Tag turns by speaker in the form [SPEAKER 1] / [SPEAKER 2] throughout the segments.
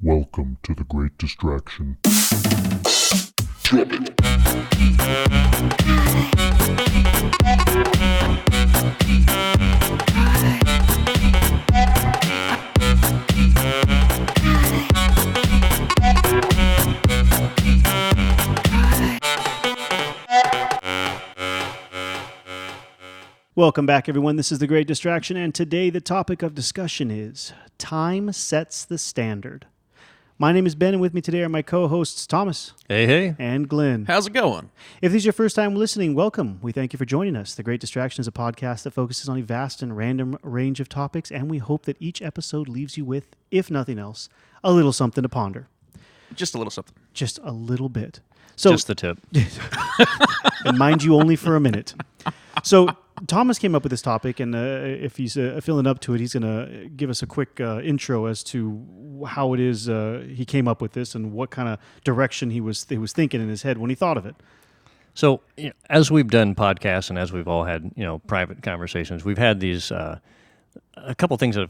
[SPEAKER 1] Welcome to the Great Distraction.
[SPEAKER 2] Welcome back, everyone. This is The Great Distraction, and today the topic of discussion is Time Sets the Standard. My name is Ben, and with me today are my co-hosts Thomas.
[SPEAKER 3] Hey.
[SPEAKER 2] And Glenn.
[SPEAKER 4] How's it going?
[SPEAKER 2] If this is your first time listening, welcome. We thank you for joining us. The Great Distraction is a podcast that focuses on a vast and random range of topics, and we hope that each episode leaves you with, if nothing else, a little something to ponder.
[SPEAKER 4] Just a little something.
[SPEAKER 2] Just a little bit. So,
[SPEAKER 3] just the tip.
[SPEAKER 2] And mind you, only for a minute. So Thomas came up with this topic, and if he's feeling up to it, he's going to give us a quick intro as to how it is he came up with this and what kind of direction he was thinking in his head when he thought of it.
[SPEAKER 3] So, as we've done podcasts and as we've all had private conversations, we've had these a couple things that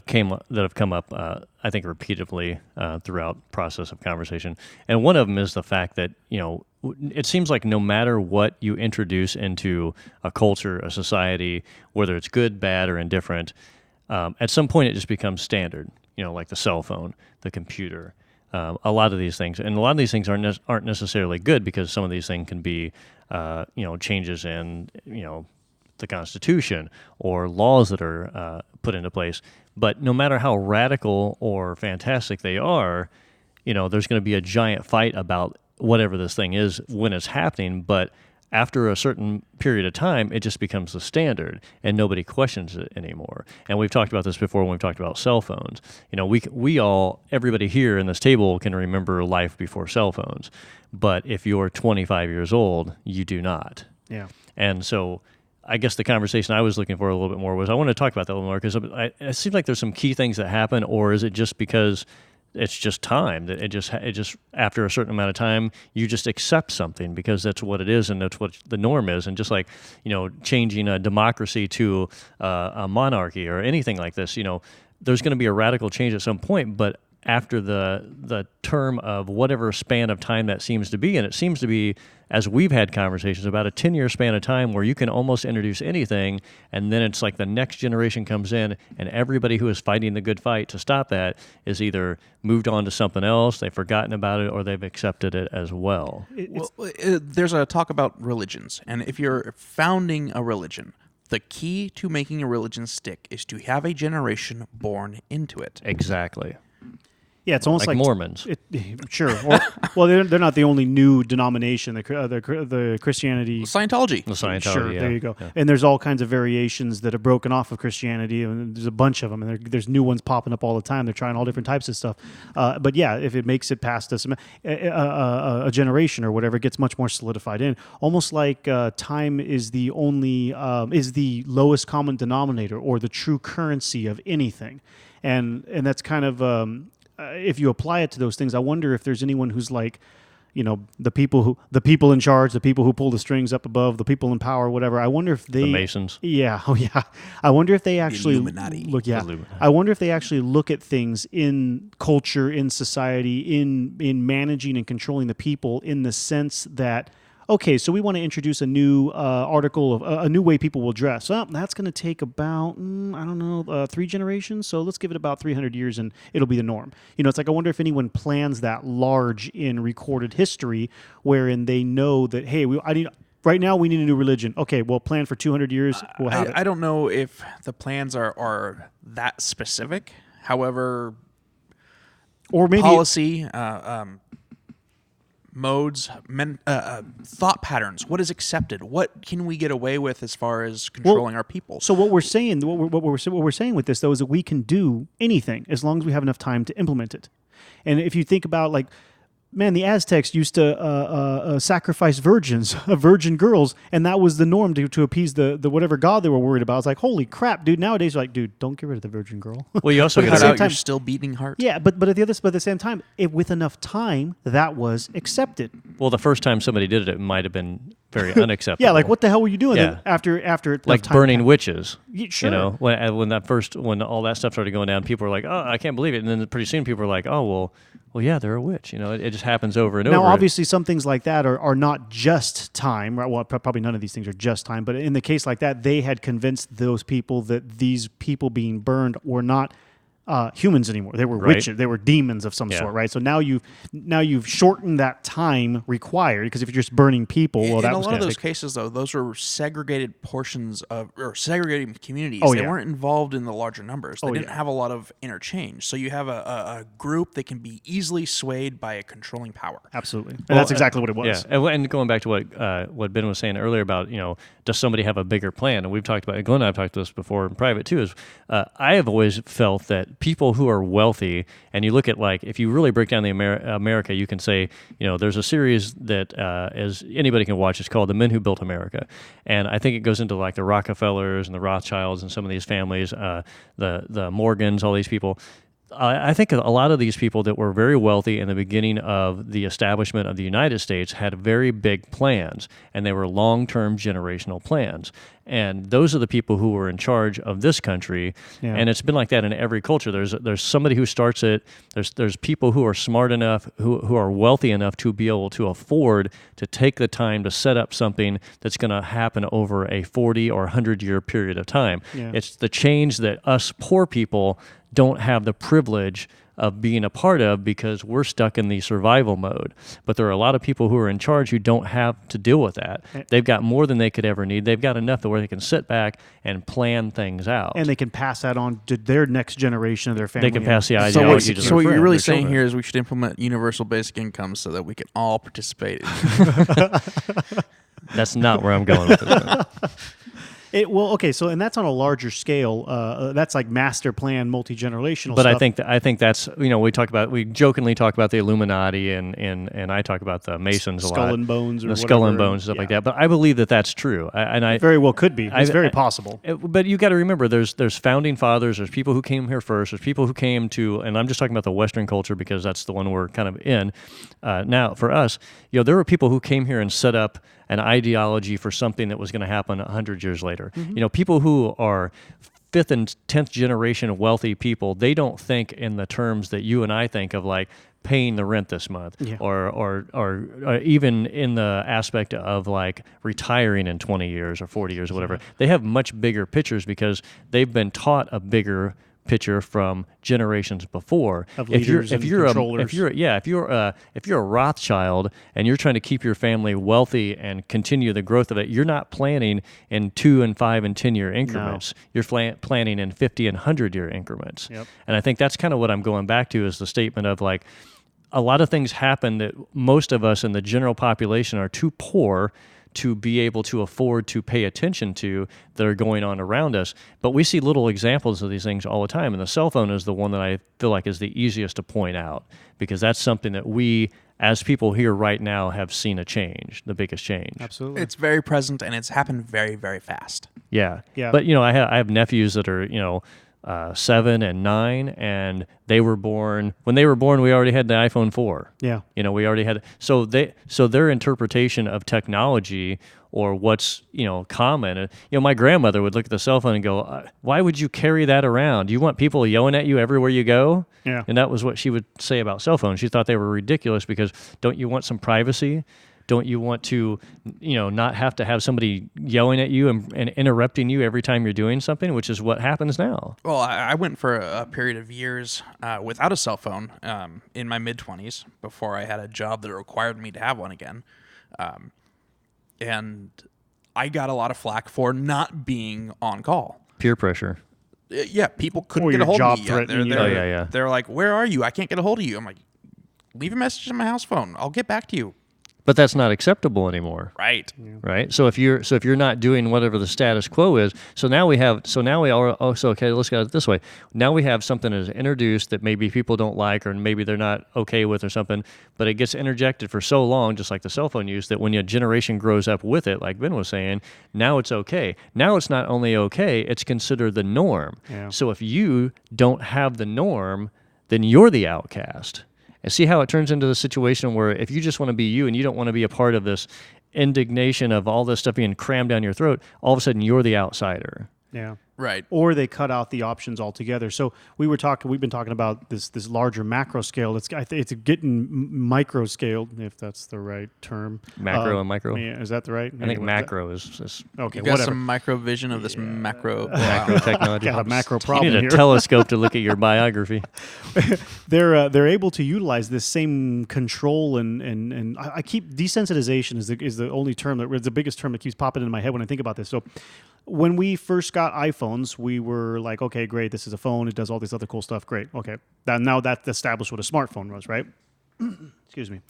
[SPEAKER 3] have come up I think repeatedly throughout the process of conversation, and one of them is the fact that it seems like no matter what you introduce into a culture, a society, whether it's good, bad, or indifferent, at some point it just becomes standard. Like the cell phone, the computer, a lot of these things, and a lot of these things aren't necessarily good because some of these things can be changes in the Constitution or laws that are put into place. But no matter how radical or fantastic they are, there's going to be a giant fight about whatever this thing is when it's happening. But after a certain period of time, it just becomes the standard and nobody questions it anymore. And we've talked about this before when we've talked about cell phones. Everybody here in this table can remember life before cell phones. But if you're 25 years old, you do not.
[SPEAKER 2] Yeah.
[SPEAKER 3] And so I guess the conversation I was looking for a little bit more was I want to talk about that a little more because it seems like there's some key things that happen, or is it just because it's just time that it just after a certain amount of time you just accept something because that's what it is and that's what the norm is, and just like changing a democracy to a monarchy or anything like this, there's going to be a radical change at some point, but after the term of whatever span of time that seems to be, and it seems to be, as we've had conversations, about a 10-year span of time where you can almost introduce anything, and then it's like the next generation comes in, and everybody who is fighting the good fight to stop that is either moved on to something else, they've forgotten about it, or they've accepted it as well.
[SPEAKER 4] There's a talk about religions, and if you're founding a religion, the key to making a religion stick is to have a generation born into it.
[SPEAKER 3] Exactly.
[SPEAKER 2] Yeah, it's almost like
[SPEAKER 3] Mormons.
[SPEAKER 2] Sure. Well, they're not the only new denomination. The Christianity,
[SPEAKER 4] Scientology.
[SPEAKER 3] The Scientology.
[SPEAKER 2] Sure,
[SPEAKER 3] yeah.
[SPEAKER 2] there you go.
[SPEAKER 3] Yeah.
[SPEAKER 2] And there's all kinds of variations that have broken off of Christianity, and there's a bunch of them, and there's new ones popping up all the time. They're trying all different types of stuff. But yeah, if it makes it past a generation or whatever, it gets much more solidified in. Almost like time is the lowest common denominator or the true currency of anything, and that's kind of. If you apply it to those things, I wonder if there's anyone who's like, the people in charge, the people who pull the strings up above, the people in power, whatever. I wonder if they
[SPEAKER 3] The Masons.
[SPEAKER 2] Yeah, oh yeah. I wonder if they actually
[SPEAKER 4] Illuminati.
[SPEAKER 2] look. Yeah,
[SPEAKER 3] Illuminati.
[SPEAKER 2] I wonder if they actually look at things in culture, in society, in managing and controlling the people, in the sense that. Okay, so we want to introduce a new article of a new way people will dress. Well, that's going to take about, 3 generations. So let's give it about 300 years and it'll be the norm. It's like I wonder if anyone plans that large in recorded history wherein they know that, hey, right now we need a new religion. Okay, well, plan for 200 years, we'll have it.
[SPEAKER 4] I don't know if the plans are that specific. However,
[SPEAKER 2] or maybe
[SPEAKER 4] policy, modes, thought patterns. What is accepted? What can we get away with as far as controlling our people?
[SPEAKER 2] So what we're saying with this though is that we can do anything as long as we have enough time to implement it. And if you think about man, the Aztecs used to sacrifice virgin girls, and that was the norm to appease the whatever god they were worried about. It's like, holy crap, dude! Nowadays, you're like, dude, don't get rid of the virgin girl.
[SPEAKER 3] Well, you also
[SPEAKER 4] Cut
[SPEAKER 3] got
[SPEAKER 4] out your still beating heart.
[SPEAKER 2] Yeah, but at the same time, with enough time, that was accepted.
[SPEAKER 3] Well, the first time somebody did it, it might have been very unacceptable.
[SPEAKER 2] Yeah, like what the hell were you doing
[SPEAKER 3] Yeah.
[SPEAKER 2] after
[SPEAKER 3] like
[SPEAKER 2] time
[SPEAKER 3] burning
[SPEAKER 2] passed?
[SPEAKER 3] witches.
[SPEAKER 2] Yeah, sure.
[SPEAKER 3] When all that stuff started going down, people were like, "Oh, I can't believe it," and then pretty soon people were like, "Oh, well, well, yeah, they're a witch. It just happens over and
[SPEAKER 2] Now,
[SPEAKER 3] over.
[SPEAKER 2] obviously, some things like that are not just time. Right? Well, probably none of these things are just time. But in the case like that, they had convinced those people that these people being burned were not humans anymore. They were witches. They were demons of some sort, right? So now you've shortened that time required, because if you're just burning people, well, that
[SPEAKER 4] in a
[SPEAKER 2] was
[SPEAKER 4] lot of
[SPEAKER 2] gonna
[SPEAKER 4] those
[SPEAKER 2] take.
[SPEAKER 4] cases, though, those were segregated portions of, or segregated communities.
[SPEAKER 2] Oh,
[SPEAKER 4] They
[SPEAKER 2] yeah.
[SPEAKER 4] weren't involved in the larger numbers. They
[SPEAKER 2] Oh,
[SPEAKER 4] didn't
[SPEAKER 2] yeah.
[SPEAKER 4] have a lot of interchange. So you have a group that can be easily swayed by a controlling power.
[SPEAKER 2] Absolutely, and that's exactly what it was.
[SPEAKER 3] Yeah, and going back to what Ben was saying earlier about, does somebody have a bigger plan? And we've talked about, Glenn and I have talked to this before in private too, is I have always felt that people who are wealthy, and you look at, like, if you really break down the America, you can say, there's a series that as anybody can watch, it's called The Men Who Built America. And I think it goes into like the Rockefellers and the Rothschilds and some of these families, the Morgans, all these people. I think a lot of these people that were very wealthy in the beginning of the establishment of the United States had very big plans, and they were long-term generational plans. And those are the people who were in charge of this country.
[SPEAKER 2] Yeah.
[SPEAKER 3] And it's been like that in every culture. There's somebody who starts it. There's people who are smart enough, who are wealthy enough to be able to afford to take the time to set up something that's going to happen over a 40 or 100-year period of time.
[SPEAKER 2] Yeah.
[SPEAKER 3] It's the change that us poor people don't have the privilege of being a part of, because we're stuck in the survival mode. But there are a lot of people who are in charge who don't have to deal with that. They've got more than they could ever need. They've got enough to where they can sit back and plan things out.
[SPEAKER 2] And they can pass that on to their next generation of their family.
[SPEAKER 3] They can pass the
[SPEAKER 4] So,
[SPEAKER 3] ideology to their
[SPEAKER 4] so what you're
[SPEAKER 3] friends,
[SPEAKER 4] really
[SPEAKER 3] their
[SPEAKER 4] saying
[SPEAKER 3] children.
[SPEAKER 4] here is we should implement universal basic income so that we can all participate.
[SPEAKER 3] That's not where I'm going with this.
[SPEAKER 2] Okay, so and that's on a larger scale. That's like master plan, multi-generational
[SPEAKER 3] But
[SPEAKER 2] stuff.
[SPEAKER 3] I think that's, we jokingly talk about the Illuminati and I talk about the Masons a lot.
[SPEAKER 2] Skull and Bones or
[SPEAKER 3] the Skull and
[SPEAKER 2] whatever.
[SPEAKER 3] Bones, stuff like
[SPEAKER 2] Yeah.
[SPEAKER 3] that. But I believe that that's true.
[SPEAKER 2] It very well could be. It's very possible.
[SPEAKER 3] But you got to remember, there's founding fathers, there's people who came here first, there's people who came to, and I'm just talking about the Western culture because that's the one we're kind of in. Now, for us, there were people who came here and set up an ideology for something that was going to happen 100 years later.
[SPEAKER 2] Mm-hmm.
[SPEAKER 3] People who are 5th and 10th generation wealthy people, they don't think in the terms that you and I think of, like paying the rent this month,
[SPEAKER 2] Yeah.
[SPEAKER 3] or even in the aspect of like retiring in 20 years or 40 years or whatever. They have much bigger pictures because they've been taught a bigger picture from generations before.
[SPEAKER 2] Of leaders and controllers.
[SPEAKER 3] If you're a Rothschild and you're trying to keep your family wealthy and continue the growth of it, you're not planning in 2 and 5 and 10-year increments. You're planning in 50 and 100-year increments.
[SPEAKER 2] Yep.
[SPEAKER 3] And I think that's kind of what I'm going back to, is the statement of, like, a lot of things happen that most of us in the general population are too poor to be able to afford to pay attention to, that are going on around us. But we see little examples of these things all the time, and the cell phone is the one that I feel like is the easiest to point out, because that's something that we, as people here right now, have seen a change, the biggest change.
[SPEAKER 2] Absolutely.
[SPEAKER 4] It's very present, and it's happened very, very fast.
[SPEAKER 3] Yeah.
[SPEAKER 2] Yeah.
[SPEAKER 3] But, I have nephews that are, 7 and 9, and when they were born, we already had the iPhone 4.
[SPEAKER 2] Yeah.
[SPEAKER 3] We already had, so their interpretation of technology, or what's, common, my grandmother would look at the cell phone and go, why would you carry that around? Do you want people yelling at you everywhere you go?
[SPEAKER 2] Yeah.
[SPEAKER 3] And that was what she would say about cell phones. She thought they were ridiculous because, don't you want some privacy? Don't you want to, not have to have somebody yelling at you and interrupting you every time you're doing something, which is what happens now?
[SPEAKER 4] Well, I went for a period of years without a cell phone in my mid-20s before I had a job that required me to have one again. And I got a lot of flack for not being on call.
[SPEAKER 3] Peer pressure.
[SPEAKER 4] Yeah, people couldn't
[SPEAKER 2] Or
[SPEAKER 4] get a
[SPEAKER 2] your
[SPEAKER 4] hold
[SPEAKER 2] job
[SPEAKER 4] of me.
[SPEAKER 2] threatening you.
[SPEAKER 3] Yeah.
[SPEAKER 4] They're like, where are you? I can't get a hold of you. I'm like, leave a message on my house phone. I'll get back to you.
[SPEAKER 3] But that's not acceptable anymore.
[SPEAKER 4] Right.
[SPEAKER 3] Right. So if you're not doing whatever the status quo is, so now we are okay, let's go this way. Now we have something that is introduced that maybe people don't like, or maybe they're not okay with, or something, but it gets interjected for so long, just like the cell phone use, that when a generation grows up with it, like Ben was saying, now it's okay. Now it's not only okay, it's considered the norm.
[SPEAKER 2] Yeah.
[SPEAKER 3] So if you don't have the norm, then you're the outcast. And see how it turns into the situation where if you just want to be you and you don't want to be a part of this indignation of all this stuff being crammed down your throat, all of a sudden you're the outsider.
[SPEAKER 2] Yeah.
[SPEAKER 4] Right.
[SPEAKER 2] Or they cut out the options altogether. So we've been talking about this larger macro scale. It's getting micro scaled, if that's the right term.
[SPEAKER 3] Macro and micro.
[SPEAKER 2] Yeah, is that the right?
[SPEAKER 3] I think macro is
[SPEAKER 2] okay.
[SPEAKER 4] You got
[SPEAKER 2] Whatever.
[SPEAKER 4] some micro vision of this macro.
[SPEAKER 3] macro technology.
[SPEAKER 2] Got a macro
[SPEAKER 3] You
[SPEAKER 2] problem
[SPEAKER 3] need a
[SPEAKER 2] here.
[SPEAKER 3] telescope to look at your biography.
[SPEAKER 2] They're able to utilize this same control and I keep desensitization is the only term that is the biggest term that keeps popping into my head when I think about this. So when we first got iPhones, we were like, okay, great, this is a phone. It does all this other cool stuff. Great. Okay. Now that's established what a smartphone was, right? Excuse me.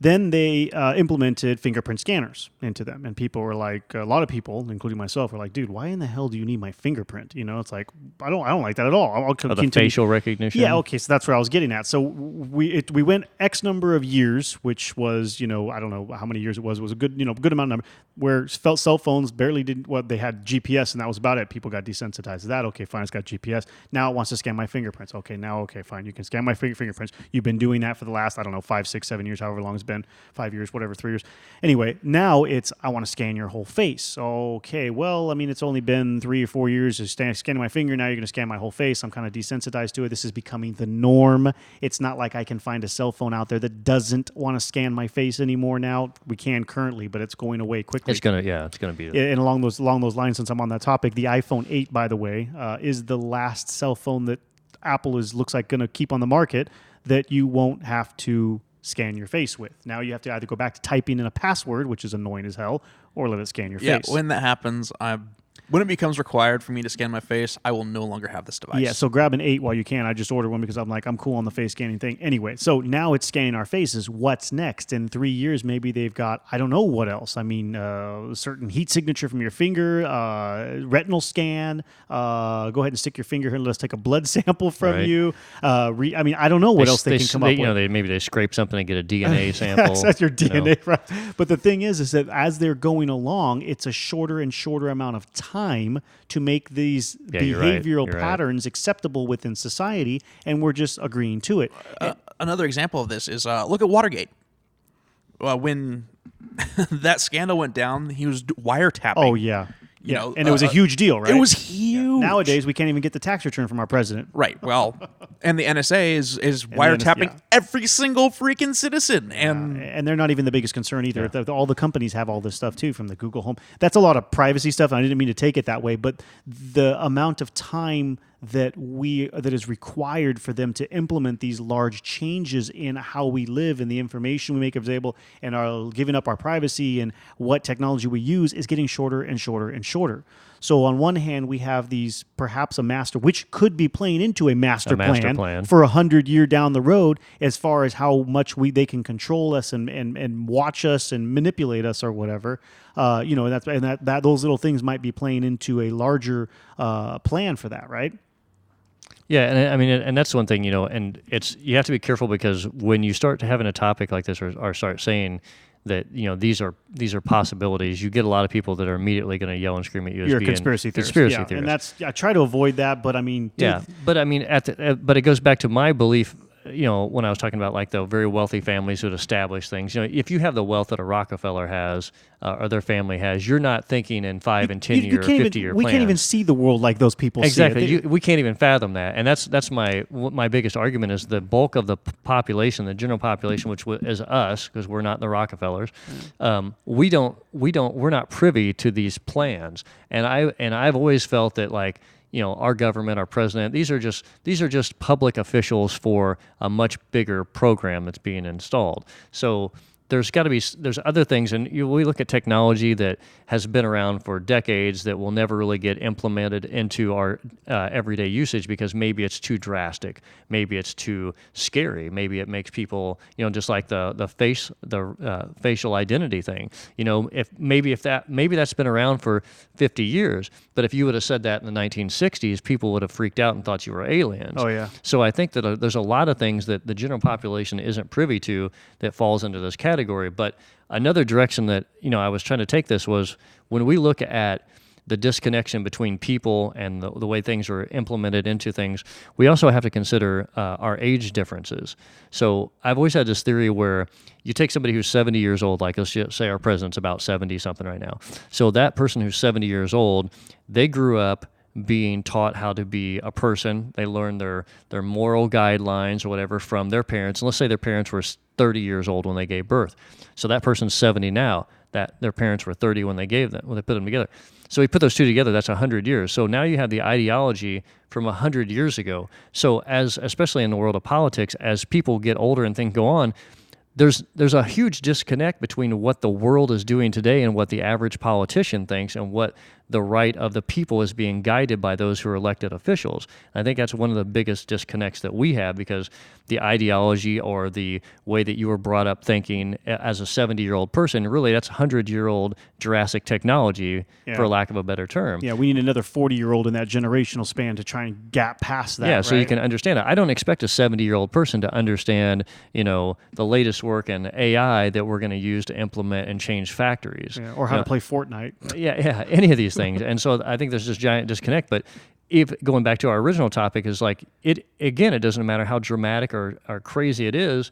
[SPEAKER 2] Then they implemented fingerprint scanners into them, and people were like, a lot of people, including myself, were like, "Dude, why in the hell do you need my fingerprint?" You know, it's like I don't like that at all. I'll
[SPEAKER 3] The
[SPEAKER 2] continue.
[SPEAKER 3] facial recognition.
[SPEAKER 2] Yeah, okay, so that's where I was getting at. So we went X number of years, which was, I don't know how many years it was a good, good amount of number, where cell phones barely didn't, they had GPS and that was about it. People got desensitized to that. Okay, fine, it's got GPS. Now it wants to scan my fingerprints. Okay, fine, you can scan my fingerprints. You've been doing that for the last, 5, 6, 7 years, however long it's been, 5 years, whatever, 3 years. Anyway, now it's, I want to scan your whole face. Okay, well, it's only been 3 or 4 years of scanning my finger. Now you're going to scan my whole face. I'm kind of desensitized to it. This is becoming the norm. It's not like I can find a cell phone out there that doesn't want to scan my face anymore now. We can currently, but it's going away quickly.
[SPEAKER 3] It's gonna be.
[SPEAKER 2] And along those lines, since I'm on that topic, the iPhone 8, by the way, is the last cell phone that Apple looks like going to keep on the market that you won't have to scan your face with. Now you have to either go back to typing in a password, which is annoying as hell, or let it scan your face.
[SPEAKER 4] Yeah, when that happens, when it becomes required for me to scan my face, I will no longer have this device.
[SPEAKER 2] Yeah, so grab an 8 while you can. I just ordered one because I'm cool on the face scanning thing. Anyway, so now it's scanning our faces. What's next? In 3 years, maybe they've got, I don't know what else. A certain heat signature from your finger, retinal scan. Go ahead and stick your finger here and let's take a blood sample from
[SPEAKER 3] Right.
[SPEAKER 2] you. I don't know what else they can come up with.
[SPEAKER 3] Maybe they scrape something and get a DNA sample.
[SPEAKER 2] That's your DNA, right? But the thing is that as they're going along, it's a shorter and shorter amount of time to make these behavioral
[SPEAKER 3] You're right.
[SPEAKER 2] patterns acceptable within society, and we're just agreeing to it.
[SPEAKER 4] Another example of this is look at Watergate. When that scandal went down, he was wiretapping.
[SPEAKER 2] Oh, yeah.
[SPEAKER 4] You know,
[SPEAKER 2] and it was a huge deal, right?
[SPEAKER 4] It was huge.
[SPEAKER 2] Nowadays, we can't even get the tax return from our president.
[SPEAKER 4] Right. Well, and the NSA is wiretapping
[SPEAKER 2] yeah.
[SPEAKER 4] every single freaking citizen,
[SPEAKER 2] And they're not even the biggest concern either. All the companies have all this stuff too, from the Google Home. That's a lot of privacy stuff, and I didn't mean to take it that way, but the amount of time that is required for them to implement these large changes in how we live and the information we make available and are giving up our privacy and what technology we use is getting shorter and shorter and shorter. So on one hand, we have these perhaps a master, which could be playing into a master plan for 100 years down the road, as far as how much they can control us and watch us and manipulate us or whatever. That those little things might be playing into a larger plan for that, right?
[SPEAKER 3] Yeah, and that's one thing, and you have to be careful because when you start having a topic like this or start saying that these are possibilities, you get a lot of people that are immediately going to yell and scream at you.
[SPEAKER 2] You're a conspiracy theorist.
[SPEAKER 3] Theorist.
[SPEAKER 2] And I try to avoid that, but
[SPEAKER 3] but it goes back to my belief. When I was talking about like the very wealthy families who had established things, if you have the wealth that a Rockefeller has or their family has, you're not thinking in 5 and 10 year, 50 year plans.
[SPEAKER 2] We can't even see the world like those people
[SPEAKER 3] exactly.
[SPEAKER 2] see it.
[SPEAKER 3] We can't even fathom that, and that's my biggest argument is the bulk of the population, the general population, which is us, because we're not the Rockefellers. We're not privy to these plans, and I've always felt that like. Our government, our president, these are just public officials for a much bigger program that's being installed. So there's other things, and we look at technology that has been around for decades that will never really get implemented into our everyday usage because maybe it's too drastic, maybe it's too scary, maybe it makes people, just like the facial identity thing. Maybe that's been around for 50 years, but if you would have said that in the 1960s, people would have freaked out and thought you were aliens.
[SPEAKER 2] Oh yeah.
[SPEAKER 3] So I think that there's a lot of things that the general population isn't privy to that falls into this category. But another direction that I was trying to take this was when we look at the disconnection between people and the way things are implemented into things, we also have to consider our age differences. So I've always had this theory where you take somebody who's 70 years old, like let's just say our president's about 70 something right now. So that person who's 70 years old, they grew up being taught how to be a person. They learn their moral guidelines or whatever from their parents. And let's say their parents were 30 years old when they gave birth. So that person's 70 now. That their parents were 30 when they put them together. So we put those two together, that's 100 years. So now you have the ideology from 100 years ago. So especially in the world of politics, as people get older and things go on, there's a huge disconnect between what the world is doing today and what the average politician thinks and what the right of the people is being guided by those who are elected officials. And I think that's one of the biggest disconnects that we have, because the ideology or the way that you were brought up thinking as a 70-year-old person, really that's 100-year-old Jurassic technology, for lack of a better term.
[SPEAKER 2] Yeah, we need another 40-year-old in that generational span to try and gap past that.
[SPEAKER 3] Yeah, so
[SPEAKER 2] right?
[SPEAKER 3] you can understand it. I don't expect a 70-year-old person to understand, the latest work in AI that we're going to use to implement and change factories.
[SPEAKER 2] Yeah, or how to play Fortnite.
[SPEAKER 3] Yeah, any of these things. And so I think there's this giant disconnect. But if going back to our original topic is like, it doesn't matter how dramatic or crazy it is,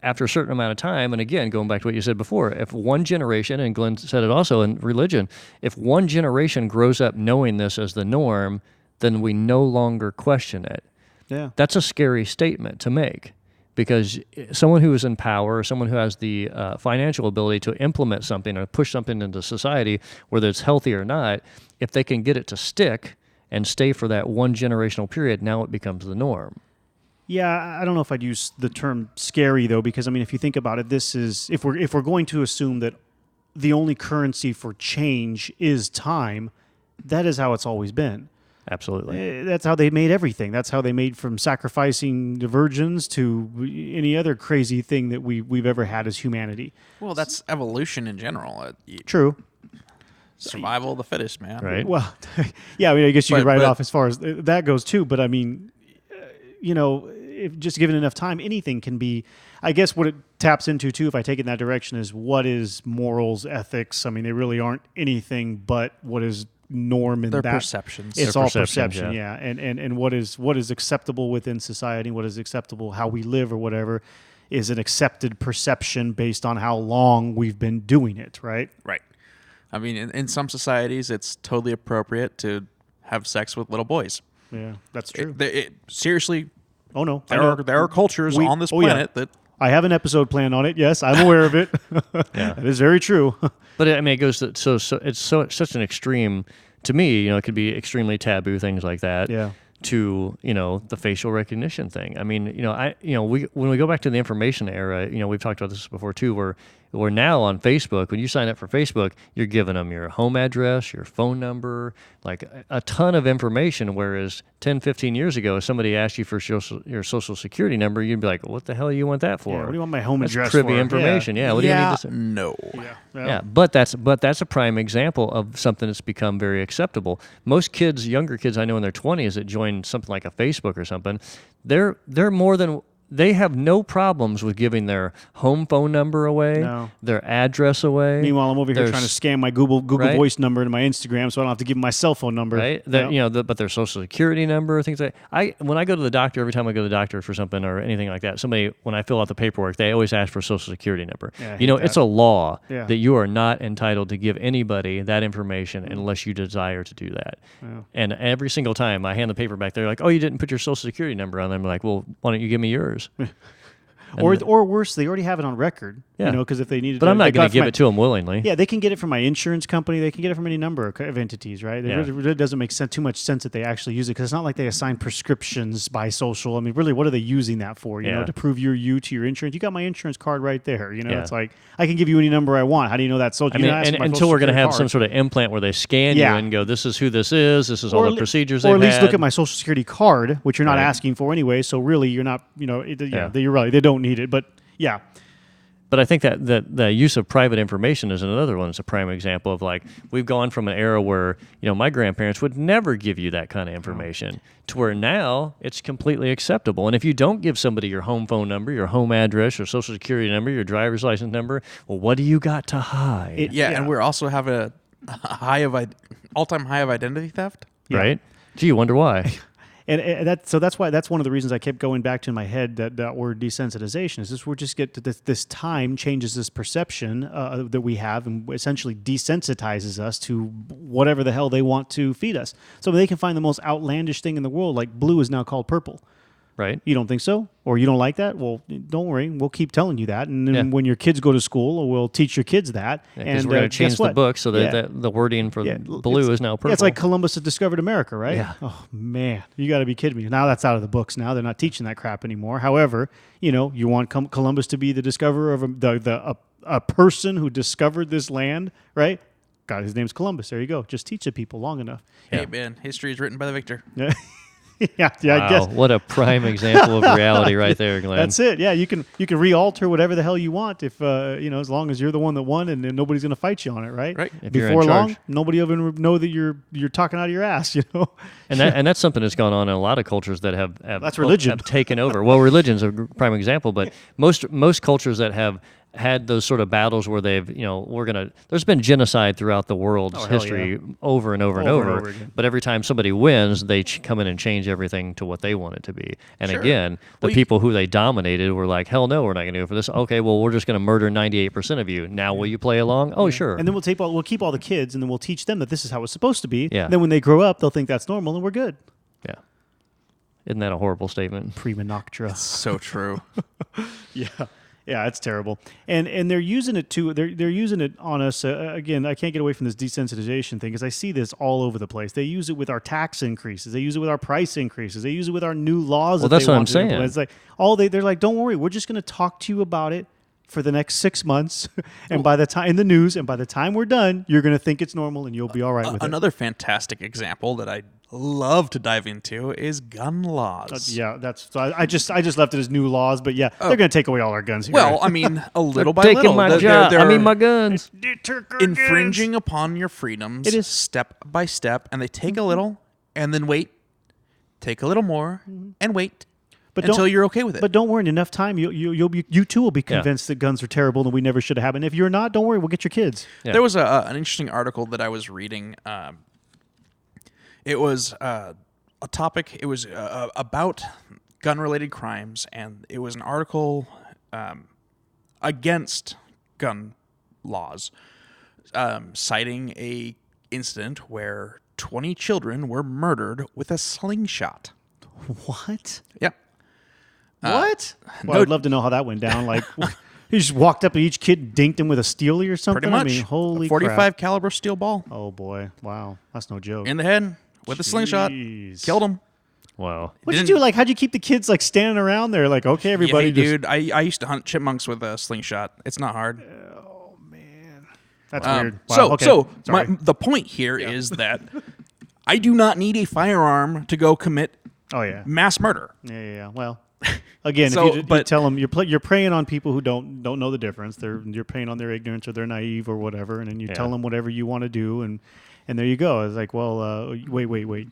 [SPEAKER 3] after a certain amount of time, and again, going back to what you said before, if one generation, and Glenn said it also in religion, if one generation grows up knowing this as the norm, then we no longer question it.
[SPEAKER 2] Yeah.
[SPEAKER 3] That's a scary statement to make, because someone who is in power, someone who has the financial ability to implement something or push something into society, whether it's healthy or not, if they can get it to stick and stay for that one generational period, now it becomes the norm.
[SPEAKER 2] Yeah, I don't know if I'd use the term scary though, because I mean, if you think about it, this is if we're going to assume that the only currency for change is time, that is how it's always been.
[SPEAKER 3] Absolutely.
[SPEAKER 2] That's how they made everything. That's how they made, from sacrificing the virgins to any other crazy thing that we've ever had as humanity.
[SPEAKER 4] Well, that's evolution in general.
[SPEAKER 2] True.
[SPEAKER 4] Survival of the fittest, man.
[SPEAKER 3] Right.
[SPEAKER 2] Well, yeah, I mean, I guess you could write it
[SPEAKER 4] but-
[SPEAKER 2] off as far as that goes too. But I mean, if just given enough time, anything can be. I guess what it taps into too, if I take it in that direction, is what is morals, ethics. I mean, they really aren't anything but what is norm in
[SPEAKER 4] Their
[SPEAKER 2] that.
[SPEAKER 4] perceptions.
[SPEAKER 2] It's
[SPEAKER 3] Their
[SPEAKER 2] all
[SPEAKER 3] perceptions,
[SPEAKER 2] perception, yeah. And what is acceptable within society, what is acceptable, how we live or whatever, is an accepted perception based on how long we've been doing it, right?
[SPEAKER 4] Right. I mean, in some societies, it's totally appropriate to have sex with little boys.
[SPEAKER 2] Yeah, that's true.
[SPEAKER 4] Seriously,
[SPEAKER 2] Oh no,
[SPEAKER 4] there are cultures on this planet that.
[SPEAKER 2] I have an episode planned on it. Yes, I'm aware of it.
[SPEAKER 3] Yeah.
[SPEAKER 2] That is very true.
[SPEAKER 3] But I mean, it goes to it's such an extreme. To me, it could be extremely taboo, things like that.
[SPEAKER 2] Yeah.
[SPEAKER 3] To the facial recognition thing. I mean, when we go back to the information era, we've talked about this before too. We're now on Facebook. When you sign up for Facebook, you're giving them your home address, your phone number, like a ton of information. Whereas 10, 15 years ago, if somebody asked you for your social security number, you'd be like, "What the hell do you want that for?
[SPEAKER 2] Yeah, what do you want my home
[SPEAKER 3] That's
[SPEAKER 2] address
[SPEAKER 3] trivia
[SPEAKER 2] for?"
[SPEAKER 3] information. Yeah. What do you need this?
[SPEAKER 4] No.
[SPEAKER 3] Yeah, but that's a prime example of something that's become very acceptable. Most kids, younger kids I know in their 20s that join something like a Facebook or something, they're more than. They have no problems with giving their home phone number away, their address away.
[SPEAKER 2] Meanwhile, I'm over here trying to scan my Google
[SPEAKER 3] right?
[SPEAKER 2] Voice number into my Instagram, so I don't have to give them my cell phone number.
[SPEAKER 3] Right? But their social security number, things like that. When I go to the doctor, every time I go to the doctor for something or anything like that, when I fill out the paperwork, they always ask for social security number.
[SPEAKER 2] Yeah, I hate
[SPEAKER 3] it's
[SPEAKER 2] that.
[SPEAKER 3] a law
[SPEAKER 2] Yeah.
[SPEAKER 3] that you are not entitled to give anybody that information unless you desire to do that.
[SPEAKER 2] Yeah.
[SPEAKER 3] And every single time I hand the paper back, they're like, "Oh, you didn't put your social security number on." I'm like, "Well, why don't you give me yours?"
[SPEAKER 2] Or worse, they already have it on record.
[SPEAKER 3] Yeah.
[SPEAKER 2] Because if they needed,
[SPEAKER 3] But I'm not going to give
[SPEAKER 2] my-
[SPEAKER 3] it to them willingly.
[SPEAKER 2] Yeah, they can get it from my insurance company. They can get it from any number of entities, right? It really doesn't make too much sense that they actually use it, because it's not like they assign prescriptions by social. I mean, really, what are they using that for? You know, to prove you're you to your insurance. You got my insurance card right there. It's like, I can give you any number I want. How do you know that's social?
[SPEAKER 3] I mean, until we're going to have some sort of implant where they scan you and go, "This is who this is. This is all the procedures they've
[SPEAKER 2] Or at least
[SPEAKER 3] had."
[SPEAKER 2] look at my social security card, which you're not
[SPEAKER 3] Right.
[SPEAKER 2] asking for anyway. So really, you're not. You're right. They don't need it, but. Yeah.
[SPEAKER 3] But I think that the use of private information is another one. It's a prime example of, like, we've gone from an era where, my grandparents would never give you that kind of information to where now it's completely acceptable. And if you don't give somebody your home phone number, your home address, your social security number, your driver's license number, well, what do you got to hide?
[SPEAKER 4] And we also have all-time high of identity theft.
[SPEAKER 3] Right? Gee, you wonder why.
[SPEAKER 2] And that's why that's one of the reasons I kept going back to in my head that word desensitization is this we're just get to this time changes this perception that we have and essentially desensitizes us to whatever the hell they want to feed us. So they can find the most outlandish thing in the world, like blue is now called purple.
[SPEAKER 3] Right.
[SPEAKER 2] You don't think so? Or you don't like that? Well, don't worry. We'll keep telling you that. And then when your kids go to school, we'll teach your kids that.
[SPEAKER 3] Because we're going to change the book so that the wording for blue is now purple.
[SPEAKER 2] Yeah, it's like Columbus had discovered America, right?
[SPEAKER 3] Yeah.
[SPEAKER 2] Oh, man. You got to be kidding me. Now that's out of the books now. They're not teaching that crap anymore. However, you want Columbus to be the discoverer of a person who discovered this land, right? God, his name's Columbus. There you go. Just teach the people long enough.
[SPEAKER 4] Hey, man, history is written by the victor.
[SPEAKER 2] Yeah,
[SPEAKER 3] wow,
[SPEAKER 2] I guess.
[SPEAKER 3] What a prime example of reality right there, Glenn.
[SPEAKER 2] That's it. Yeah, you can re-alter whatever the hell you want if as long as you're the one that won and nobody's going to fight you on it, right?
[SPEAKER 4] Right.
[SPEAKER 3] If you're
[SPEAKER 2] Before
[SPEAKER 3] in charge.
[SPEAKER 2] long, nobody will even know that you're talking out of your ass,
[SPEAKER 3] And that's something that's gone on in a lot of cultures that have
[SPEAKER 2] That's religion.
[SPEAKER 3] have taken over. Well, religion's a prime example, but most cultures that have had those sort of battles where they've, there's been genocide throughout the world's history over and over and over.
[SPEAKER 2] again.
[SPEAKER 3] But every time somebody wins, they come in and change everything to what they want it to be. And
[SPEAKER 4] Sure.
[SPEAKER 3] again, the people who they dominated were like, hell no, we're not going to do it for this. Okay, well, we're just going to murder 98% of you. Now, will you play along? Oh, sure.
[SPEAKER 2] And then we'll keep all the kids, and then we'll teach them that this is how it's supposed to be.
[SPEAKER 3] Yeah.
[SPEAKER 2] Then when they grow up, they'll think that's normal, and we're good.
[SPEAKER 3] Yeah. Isn't that a horrible statement?
[SPEAKER 2] Prima noctra.
[SPEAKER 4] So true.
[SPEAKER 2] Yeah. Yeah, it's terrible, and they're using it too. They're using it on us again. I can't get away from this desensitization thing because I see this all over the place. They use it with our tax increases. They use it with our price increases. They use it with our new laws.
[SPEAKER 3] Well,
[SPEAKER 2] that
[SPEAKER 3] that's
[SPEAKER 2] they
[SPEAKER 3] what
[SPEAKER 2] want
[SPEAKER 3] I'm
[SPEAKER 2] to
[SPEAKER 3] saying.
[SPEAKER 2] implement. It's like they're like, don't worry, we're just going to talk to you about it for the next 6 months, and by the time in the news, and by the time we're done, you're going to think it's normal, and you'll be all right with it.
[SPEAKER 4] Another fantastic example that I love to dive into is gun laws.
[SPEAKER 2] I just left it as new laws, but they're going to take away all our guns here.
[SPEAKER 4] Well, I mean, a little by
[SPEAKER 3] Taking
[SPEAKER 4] little.
[SPEAKER 3] my
[SPEAKER 4] They're-
[SPEAKER 3] job.
[SPEAKER 4] they're
[SPEAKER 3] my guns.
[SPEAKER 4] infringing upon your freedoms
[SPEAKER 2] It is.
[SPEAKER 4] step by step, and they take a little and then wait, take a little more and wait until you're okay with it.
[SPEAKER 2] But don't worry, in enough time, you too will be convinced that guns are terrible and we never should have had. And if you're not, don't worry, we'll get your kids.
[SPEAKER 3] Yeah.
[SPEAKER 4] There was an interesting article that I was reading. It was a topic. It was about gun-related crimes, and it was an article against gun laws, citing a incident where 20 children were murdered with a slingshot.
[SPEAKER 2] What?
[SPEAKER 4] Yep.
[SPEAKER 2] What? Well, I'd love to know how that went down. Like, he just walked up to each kid and dinked him with a steely or something?
[SPEAKER 4] Pretty much.
[SPEAKER 2] I mean, holy
[SPEAKER 4] a 45
[SPEAKER 2] crap.
[SPEAKER 4] caliber steel ball
[SPEAKER 2] Oh, boy. Wow. That's no joke.
[SPEAKER 4] in the head with a slingshot.
[SPEAKER 2] Jeez.
[SPEAKER 4] Killed him.
[SPEAKER 3] Wow.
[SPEAKER 2] What'd you
[SPEAKER 4] Didn't-
[SPEAKER 2] do? Like, how'd you keep the kids, like, standing around there? Like, okay, everybody
[SPEAKER 4] Hey,
[SPEAKER 2] just...
[SPEAKER 4] dude, I used to hunt chipmunks with a slingshot. It's not hard.
[SPEAKER 2] That's weird. Wow, okay.
[SPEAKER 4] So
[SPEAKER 2] Sorry.
[SPEAKER 4] the point here is that I do not need a firearm to go commit
[SPEAKER 2] Oh, yeah.
[SPEAKER 4] mass murder.
[SPEAKER 2] Yeah. Well, again,
[SPEAKER 4] So,
[SPEAKER 2] if you
[SPEAKER 4] but-
[SPEAKER 2] tell them you're preying on people who don't know the difference. You're preying on their ignorance or they're naive or whatever, and then you tell them whatever you want to do, and there you go. It's like, well, wait.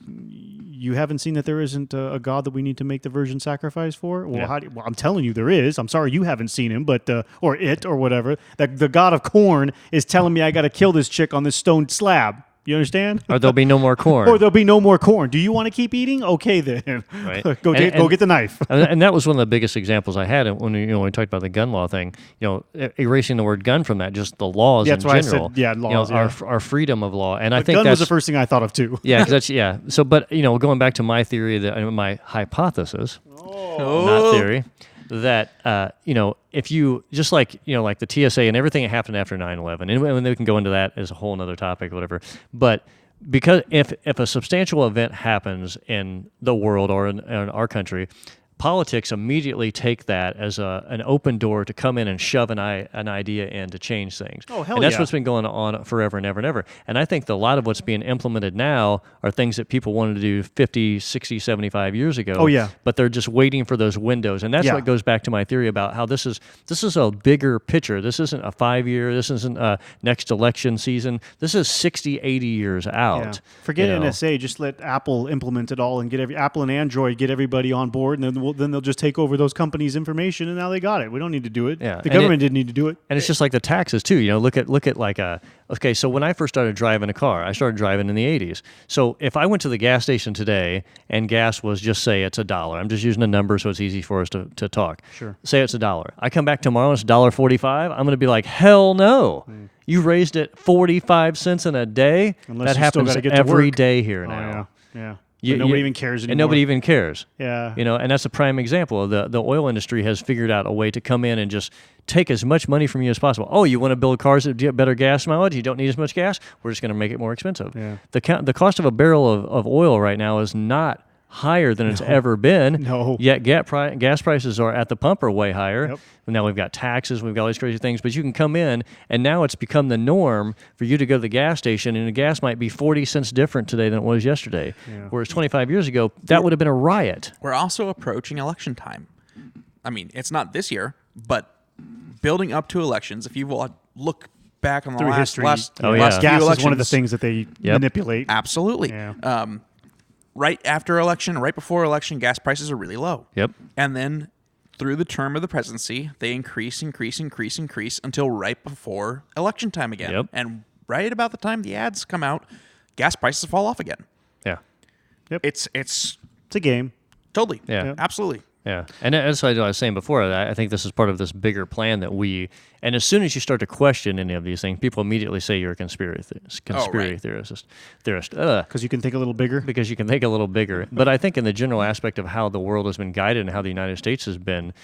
[SPEAKER 2] You haven't seen that there isn't a God that we need to make the virgin sacrifice for? Well,
[SPEAKER 3] Yeah.
[SPEAKER 2] well, I'm telling you there is. I'm sorry you haven't seen him, but or it or whatever. That the God of corn is telling me I got to kill this chick on this stone slab. You understand?
[SPEAKER 3] Or there'll be no more corn.
[SPEAKER 2] Or there'll be no more corn. Do you want to keep eating? Okay, then.
[SPEAKER 3] Right.
[SPEAKER 2] go get the knife.
[SPEAKER 3] And that was one of the biggest examples I had when we talked about the gun law thing. Erasing the word gun from that, just the laws
[SPEAKER 2] That's
[SPEAKER 3] in
[SPEAKER 2] why I
[SPEAKER 3] general.
[SPEAKER 2] said, laws.
[SPEAKER 3] Our freedom of law, and I
[SPEAKER 2] The
[SPEAKER 3] think
[SPEAKER 2] gun
[SPEAKER 3] that's
[SPEAKER 2] was the first thing I thought of too.
[SPEAKER 3] yeah, 'cause that's So, but going back to my theory, my hypothesis, not theory, that if you just like the TSA and everything that happened after 9/11, and we can go into that as a whole another topic, whatever. But because if a substantial event happens in the world or in our country, politics immediately take that as an open door to come in and shove an idea in to change things.
[SPEAKER 2] Oh, hell
[SPEAKER 3] And that's
[SPEAKER 2] yeah.
[SPEAKER 3] what's been going on forever and ever and ever. And I think that a lot of what's being implemented now are things that people wanted to do 50, 60, 75 years ago.
[SPEAKER 2] Oh, yeah.
[SPEAKER 3] But they're just waiting for those windows. And that's
[SPEAKER 2] Yeah.
[SPEAKER 3] what goes back to my theory about how this is a bigger picture. This isn't a 5-year, this isn't a next election season. This is 60, 80 years out.
[SPEAKER 2] Yeah. Forget
[SPEAKER 3] you know.
[SPEAKER 2] NSA. Just let Apple implement it all and get Apple and Android get everybody on board, and then then they'll just take over those companies' information, and now they got it. We don't need to do it.
[SPEAKER 3] Yeah.
[SPEAKER 2] The government didn't need to do it.
[SPEAKER 3] And it's just like the taxes too. Look at like okay, so when I first started driving a car, I started driving in the 80s. So if I went to the gas station today and gas was just say it's $1, I'm just using a number so it's easy for us to talk.
[SPEAKER 2] Sure.
[SPEAKER 3] Say it's $1. I come back tomorrow and it's $1.45. I'm going to be like, hell no. You raised it 45 cents in a day.
[SPEAKER 2] Unless
[SPEAKER 3] that
[SPEAKER 2] you still
[SPEAKER 3] happens
[SPEAKER 2] gotta get to
[SPEAKER 3] every
[SPEAKER 2] work.
[SPEAKER 3] day here
[SPEAKER 2] Oh,
[SPEAKER 3] now.
[SPEAKER 2] yeah. Nobody even cares anymore.
[SPEAKER 3] And nobody even cares.
[SPEAKER 2] Yeah.
[SPEAKER 3] And that's a prime example. The oil industry has figured out a way to come in and just take as much money from you as possible. Oh, you want to build cars that get better gas mileage? You don't need as much gas? We're just going to make it more expensive.
[SPEAKER 2] Yeah.
[SPEAKER 3] The cost of a barrel of oil right now is not higher than it's ever been.
[SPEAKER 2] No.
[SPEAKER 3] Yet gas prices are at the pump are way higher.
[SPEAKER 2] Yep.
[SPEAKER 3] And now we've got taxes, we've got all these crazy things, but you can come in and now it's become the norm for you to go to the gas station and the gas might be 40 cents different today than it was yesterday. Yeah. Whereas 25 years ago, that would have been a riot.
[SPEAKER 4] We're also approaching election time. I mean, it's not this year, but building up to elections, if you look back on the
[SPEAKER 2] Through
[SPEAKER 4] last
[SPEAKER 2] history,
[SPEAKER 4] last
[SPEAKER 3] Oh,
[SPEAKER 4] few
[SPEAKER 3] yeah.
[SPEAKER 2] gas
[SPEAKER 4] elections,
[SPEAKER 2] is one of the things that they manipulate.
[SPEAKER 4] Absolutely.
[SPEAKER 2] Yeah.
[SPEAKER 4] Right after election, right before election, gas prices are really low.
[SPEAKER 3] Yep.
[SPEAKER 4] And then through the term of the presidency, they increase until right before election time again.
[SPEAKER 3] Yep.
[SPEAKER 4] And right about the time the ads come out, gas prices fall off again.
[SPEAKER 3] Yeah.
[SPEAKER 2] Yep.
[SPEAKER 4] It's
[SPEAKER 2] a game.
[SPEAKER 4] totally.
[SPEAKER 3] Yeah.
[SPEAKER 4] Absolutely.
[SPEAKER 3] Yeah, and as I was saying before, I think this is part of this bigger plan that and as soon as you start to question any of these things, people immediately say you're a conspiracy theorist.
[SPEAKER 2] Because you can think a little bigger.
[SPEAKER 3] Because you can think a little bigger. But I think in the general aspect of how the world has been guided and how the United States has been,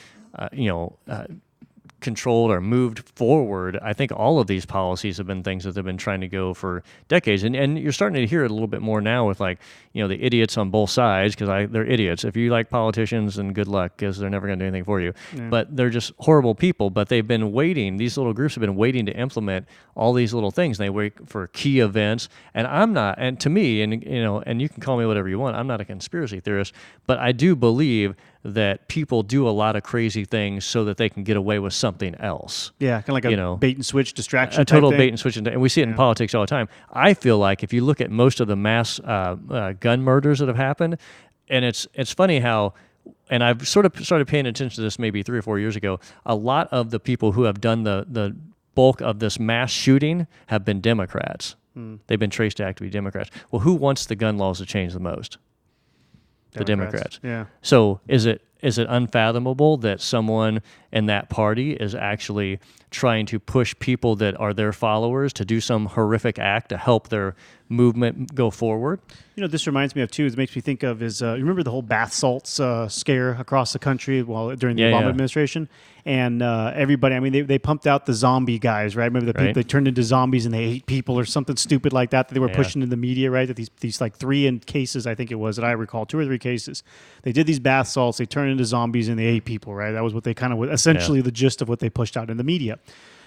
[SPEAKER 3] controlled or moved forward, I think all of these policies have been things that they've been trying to go for decades. And you're starting to hear it a little bit more now with the idiots on both sides, because they're idiots. If you like politicians, then good luck, because they're never going to do anything for you. Yeah. But they're just horrible people. But they've been waiting, these little groups have been waiting to implement all these little things. And they wait for key events. And I'm not, and to me, and you can call me whatever you want, I'm not a conspiracy theorist, but I do believe that people do a lot of crazy things so that they can get away with something else.
[SPEAKER 2] Yeah, kind of like a bait and switch distraction.
[SPEAKER 3] A total
[SPEAKER 2] type
[SPEAKER 3] bait
[SPEAKER 2] thing.
[SPEAKER 3] and switch, and we see it in politics all the time. I feel like if you look at most of the mass gun murders that have happened, and it's funny how, and I've sort of started paying attention to this maybe 3 or 4 years ago, a lot of the people who have done the bulk of this mass shooting have been Democrats. They've been traced to be Democrats. Well, who wants the gun laws to change the most? The Democrats.
[SPEAKER 2] Yeah.
[SPEAKER 3] So is it unfathomable that someone in that party is actually trying to push people that are their followers to do some horrific act to help their movement go forward?
[SPEAKER 2] This reminds me of too. It makes me think of is you remember the whole bath salts scare across the country during the Obama administration, and everybody. I mean, they pumped out the zombie guys, right? Remember
[SPEAKER 3] Right.
[SPEAKER 2] they turned into zombies and they ate people or something stupid like that they were pushing in the media, right? That these like 3 cases, I think it was that I recall, 2 or 3 cases. They did these bath salts. They turned into zombies and they ate people, right? That was what they kind of essentially the gist of what they pushed out in the media.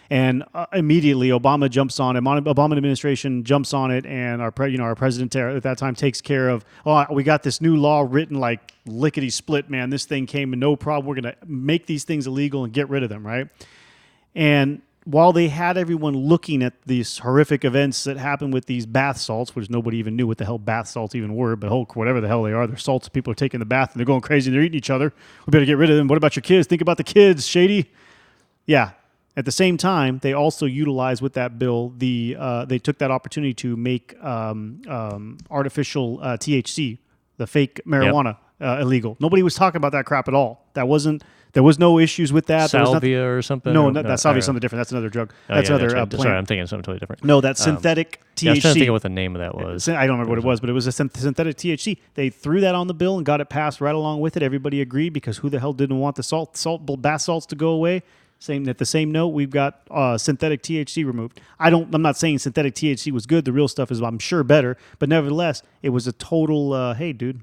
[SPEAKER 2] And immediately, Obama jumps on it. Obama administration jumps on it, and our president at that time takes care of. Oh, we got this new law written like lickety split, man. This thing came and no problem. We're gonna make these things illegal and get rid of them, right? And while they had everyone looking at these horrific events that happened with these bath salts, which nobody even knew what the hell bath salts even were, but whatever the hell they are, they're salts. People are taking the bath and they're going crazy and they're eating each other. We better get rid of them. What about your kids? Think about the kids, Shady. Yeah. At the same time, they also utilized with that bill they took that opportunity to make artificial THC, the fake marijuana, illegal. Nobody was talking about that crap at all. There was no issues with that.
[SPEAKER 3] Salvia or something?
[SPEAKER 2] No, that's salvia something different. That's another drug. That's another plant.
[SPEAKER 3] Sorry, I'm thinking something totally different.
[SPEAKER 2] No, that's synthetic THC.
[SPEAKER 3] Yeah, I was trying to think of what the name of that was.
[SPEAKER 2] I don't remember what it was, but it was a synthetic THC. They threw that on the bill and got it passed right along with it. Everybody agreed because who the hell didn't want the bath salts to go away? At the same note, we've got synthetic THC removed. I'm not saying synthetic THC was good. The real stuff is, I'm sure, better. But nevertheless, it was a total. Hey, dude,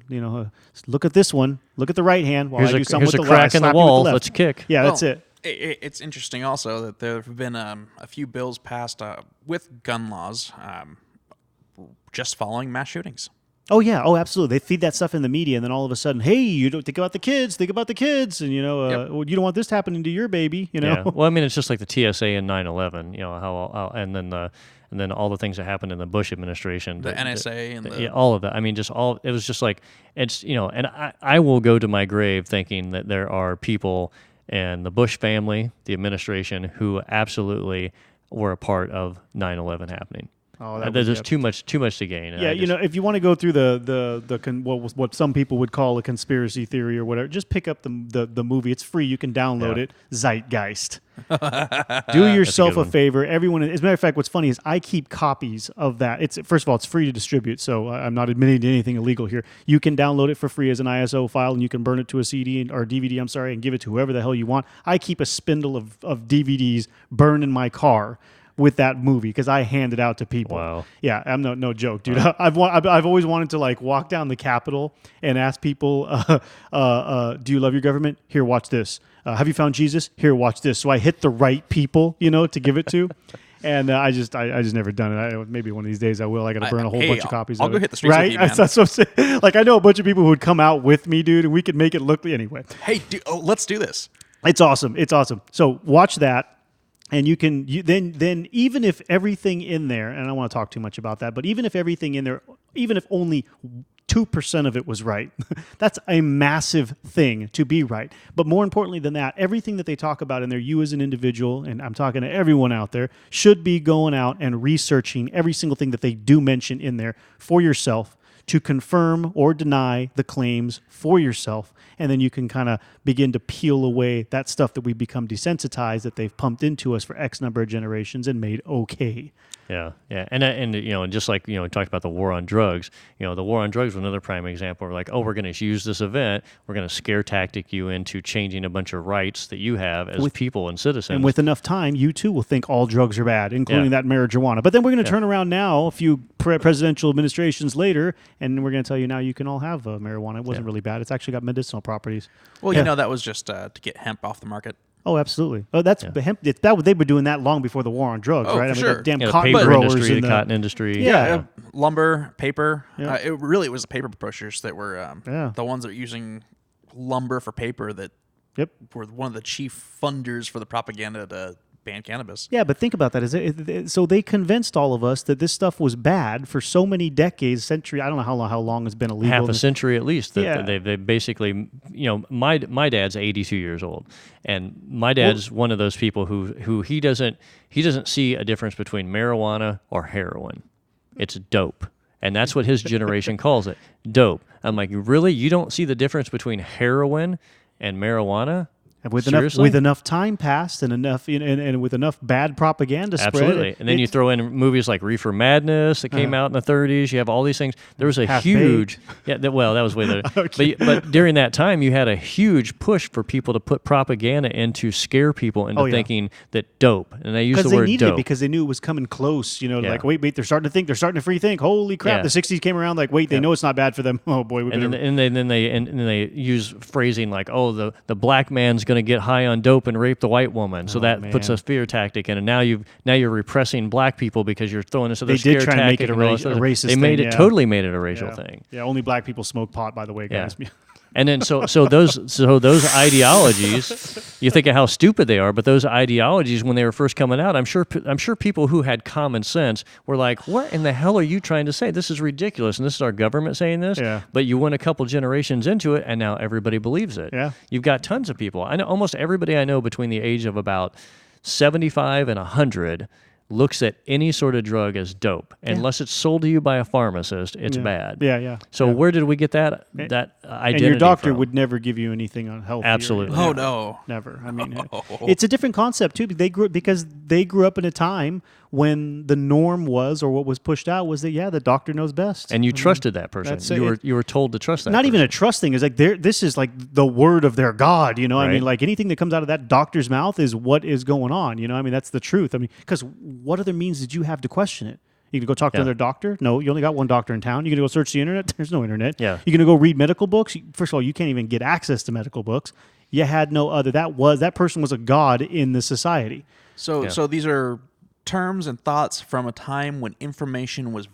[SPEAKER 2] look at this one. Look at the right hand. While
[SPEAKER 3] Here's
[SPEAKER 2] I do something with
[SPEAKER 3] a
[SPEAKER 2] the
[SPEAKER 3] crack
[SPEAKER 2] left.
[SPEAKER 3] in the wall. Let's kick.
[SPEAKER 2] Yeah, that's it.
[SPEAKER 4] It's interesting also that there have been a few bills passed with gun laws just following mass shootings.
[SPEAKER 2] Oh yeah, oh absolutely. They feed that stuff in the media, and then all of a sudden, hey, you don't think about the kids, and you know, you don't want this happening to your baby, you know.
[SPEAKER 3] Yeah. Well, I mean, it's just like the TSA and 9/11, you know, how and then all the things that happened in the Bush administration,
[SPEAKER 4] The NSA and
[SPEAKER 3] yeah, all of that. I mean, just all. It was just like it's, you know, and I will go to my grave thinking that there are people in the Bush family, the administration, who absolutely were a part of 9/11 happening.
[SPEAKER 2] Oh,
[SPEAKER 3] There's just too much to gain.
[SPEAKER 2] Yeah, you know, if you want to go through what some people would call a conspiracy theory or whatever, just pick up the movie. It's free. You can download it. Zeitgeist. Do yourself a favor. Everyone. As a matter of fact, what's funny is I keep copies of that. It's first of all, it's free to distribute, so I'm not admitting to anything illegal here. You can download it for free as an ISO file, and you can burn it to a CD or DVD. I'm sorry, and give it to whoever the hell you want. I keep a spindle of DVDs burned in my car with that movie because I hand it out to people.
[SPEAKER 3] Wow.
[SPEAKER 2] Yeah, I'm no joke, dude. I've always wanted to like walk down the Capitol and ask people, do you love your government? Here, watch this. Have you found Jesus? Here, watch this. So I hit the right people, you know, to give it to. And I just never done it. Maybe one of these days I will. I got to burn a whole bunch of copies.
[SPEAKER 4] I'll
[SPEAKER 2] of
[SPEAKER 4] go
[SPEAKER 2] it.
[SPEAKER 4] hit the streets with you, man.
[SPEAKER 2] That's what I'm saying. Like I know a bunch of people who would come out with me, dude, and we could make it look anyway.
[SPEAKER 4] Hey, let's do this.
[SPEAKER 2] It's awesome. It's awesome. So watch that. And you can then even if everything in there, and I don't want to talk too much about that, but even if everything in there, even if only 2% of it was right, that's a massive thing to be right. But more importantly than that, everything that they talk about in there, you as an individual, and I'm talking to everyone out there, should be going out and researching every single thing that they do mention in there for yourself to confirm or deny the claims for yourself. And then you can kind of begin to peel away that stuff that we become desensitized that they've pumped into us for X number of generations and made okay.
[SPEAKER 3] Yeah, yeah, and you know, just like, you know, we talked about the war on drugs. You know, the war on drugs was another prime example. We're like, oh, we're going to use this event. We're going to scare tactic you into changing a bunch of rights that you have as people and citizens.
[SPEAKER 2] And with enough time, you too will think all drugs are bad, including that marijuana. But then we're going to turn around now, a few presidential administrations later, and we're going to tell you now you can all have marijuana. It wasn't really bad. It's actually got medicinal properties.
[SPEAKER 4] Well, you know, that was just to get hemp off the market.
[SPEAKER 2] Oh, absolutely. Oh, that's hemp. They were doing that long before the war on drugs, right?
[SPEAKER 4] For
[SPEAKER 2] I mean,
[SPEAKER 4] sure.
[SPEAKER 2] the damn
[SPEAKER 3] the
[SPEAKER 2] cotton
[SPEAKER 3] paper
[SPEAKER 2] growers
[SPEAKER 3] industry,
[SPEAKER 2] and
[SPEAKER 3] the cotton industry.
[SPEAKER 2] Yeah.
[SPEAKER 4] Lumber, paper.
[SPEAKER 2] Yeah.
[SPEAKER 4] It was the paper pushers that were the ones that were using lumber for paper that were one of the chief funders for the propaganda to ban cannabis.
[SPEAKER 2] Yeah, but think about that. So they convinced all of us that this stuff was bad for so many decades, century. I don't know how long it's been illegal.
[SPEAKER 3] Half a century at least. They basically, you know, my dad's 82 years old, and my dad's one of those people who he doesn't see a difference between marijuana or heroin. It's dope. And that's what his generation calls it, dope. I'm like, really? You don't see the difference between heroin and marijuana?
[SPEAKER 2] With enough time passed and enough and with enough bad propaganda spread.
[SPEAKER 3] Absolutely. And then you throw in movies like Reefer Madness that came out in the 30s. You have all these things. There was a huge... Yeah, that was way later. Okay. But during that time, you had a huge push for people to put propaganda in to scare people into thinking that dope. And they used the word dope. Because
[SPEAKER 2] they needed it because they knew it was coming close. You know, like, wait, they're starting to think. They're starting to free think. Holy crap. The 60s came around like, wait, they know it's not bad for them. Oh, boy.
[SPEAKER 3] And then they use phrasing like, oh, the black man's going to get high on dope and rape the white woman, so that puts a fear tactic in, and now you're repressing black people because you're throwing this other scare tactic. They did try to make it a racist thing. They made it totally made it a racial thing.
[SPEAKER 2] Yeah, only black people smoke pot, by the way, guys.
[SPEAKER 3] Yeah. And then so those ideologies, you think of how stupid they are, but those ideologies when they were first coming out, I'm sure people who had common sense were like, "What in the hell are you trying to say? This is ridiculous, and this is our government saying this."
[SPEAKER 2] Yeah.
[SPEAKER 3] But you went a couple generations into it, and now everybody believes it.
[SPEAKER 2] Yeah.
[SPEAKER 3] You've got tons of people. I know almost everybody I know between the age of about 75 and 100 looks at any sort of drug as dope. Unless it's sold to you by a pharmacist, it's bad.
[SPEAKER 2] Yeah.
[SPEAKER 3] So where did we get that identity
[SPEAKER 2] And your doctor
[SPEAKER 3] from?
[SPEAKER 2] would never give you anything on health.
[SPEAKER 3] Absolutely.
[SPEAKER 4] Oh, no.
[SPEAKER 2] Never. I mean, it's a different concept, too. Because they grew up in a time when the norm was, or what was pushed out was that, the doctor knows best.
[SPEAKER 3] And you trusted that person. You were told to trust that
[SPEAKER 2] Not
[SPEAKER 3] person.
[SPEAKER 2] even a trust thing. It's like this is like the word of their God, you know?
[SPEAKER 3] Right.
[SPEAKER 2] I mean, like anything that comes out of that doctor's mouth is what is going on, you know? I mean, that's the truth. I mean, because what other means did you have to question it? You gonna go talk to another doctor? No, you only got one doctor in town. You gonna go search the internet? There's no internet.
[SPEAKER 3] Yeah.
[SPEAKER 2] You gonna go read medical books? First of all, you can't even get access to medical books. You had no other. That person was a god in the society.
[SPEAKER 4] So these are terms and thoughts from a time when information was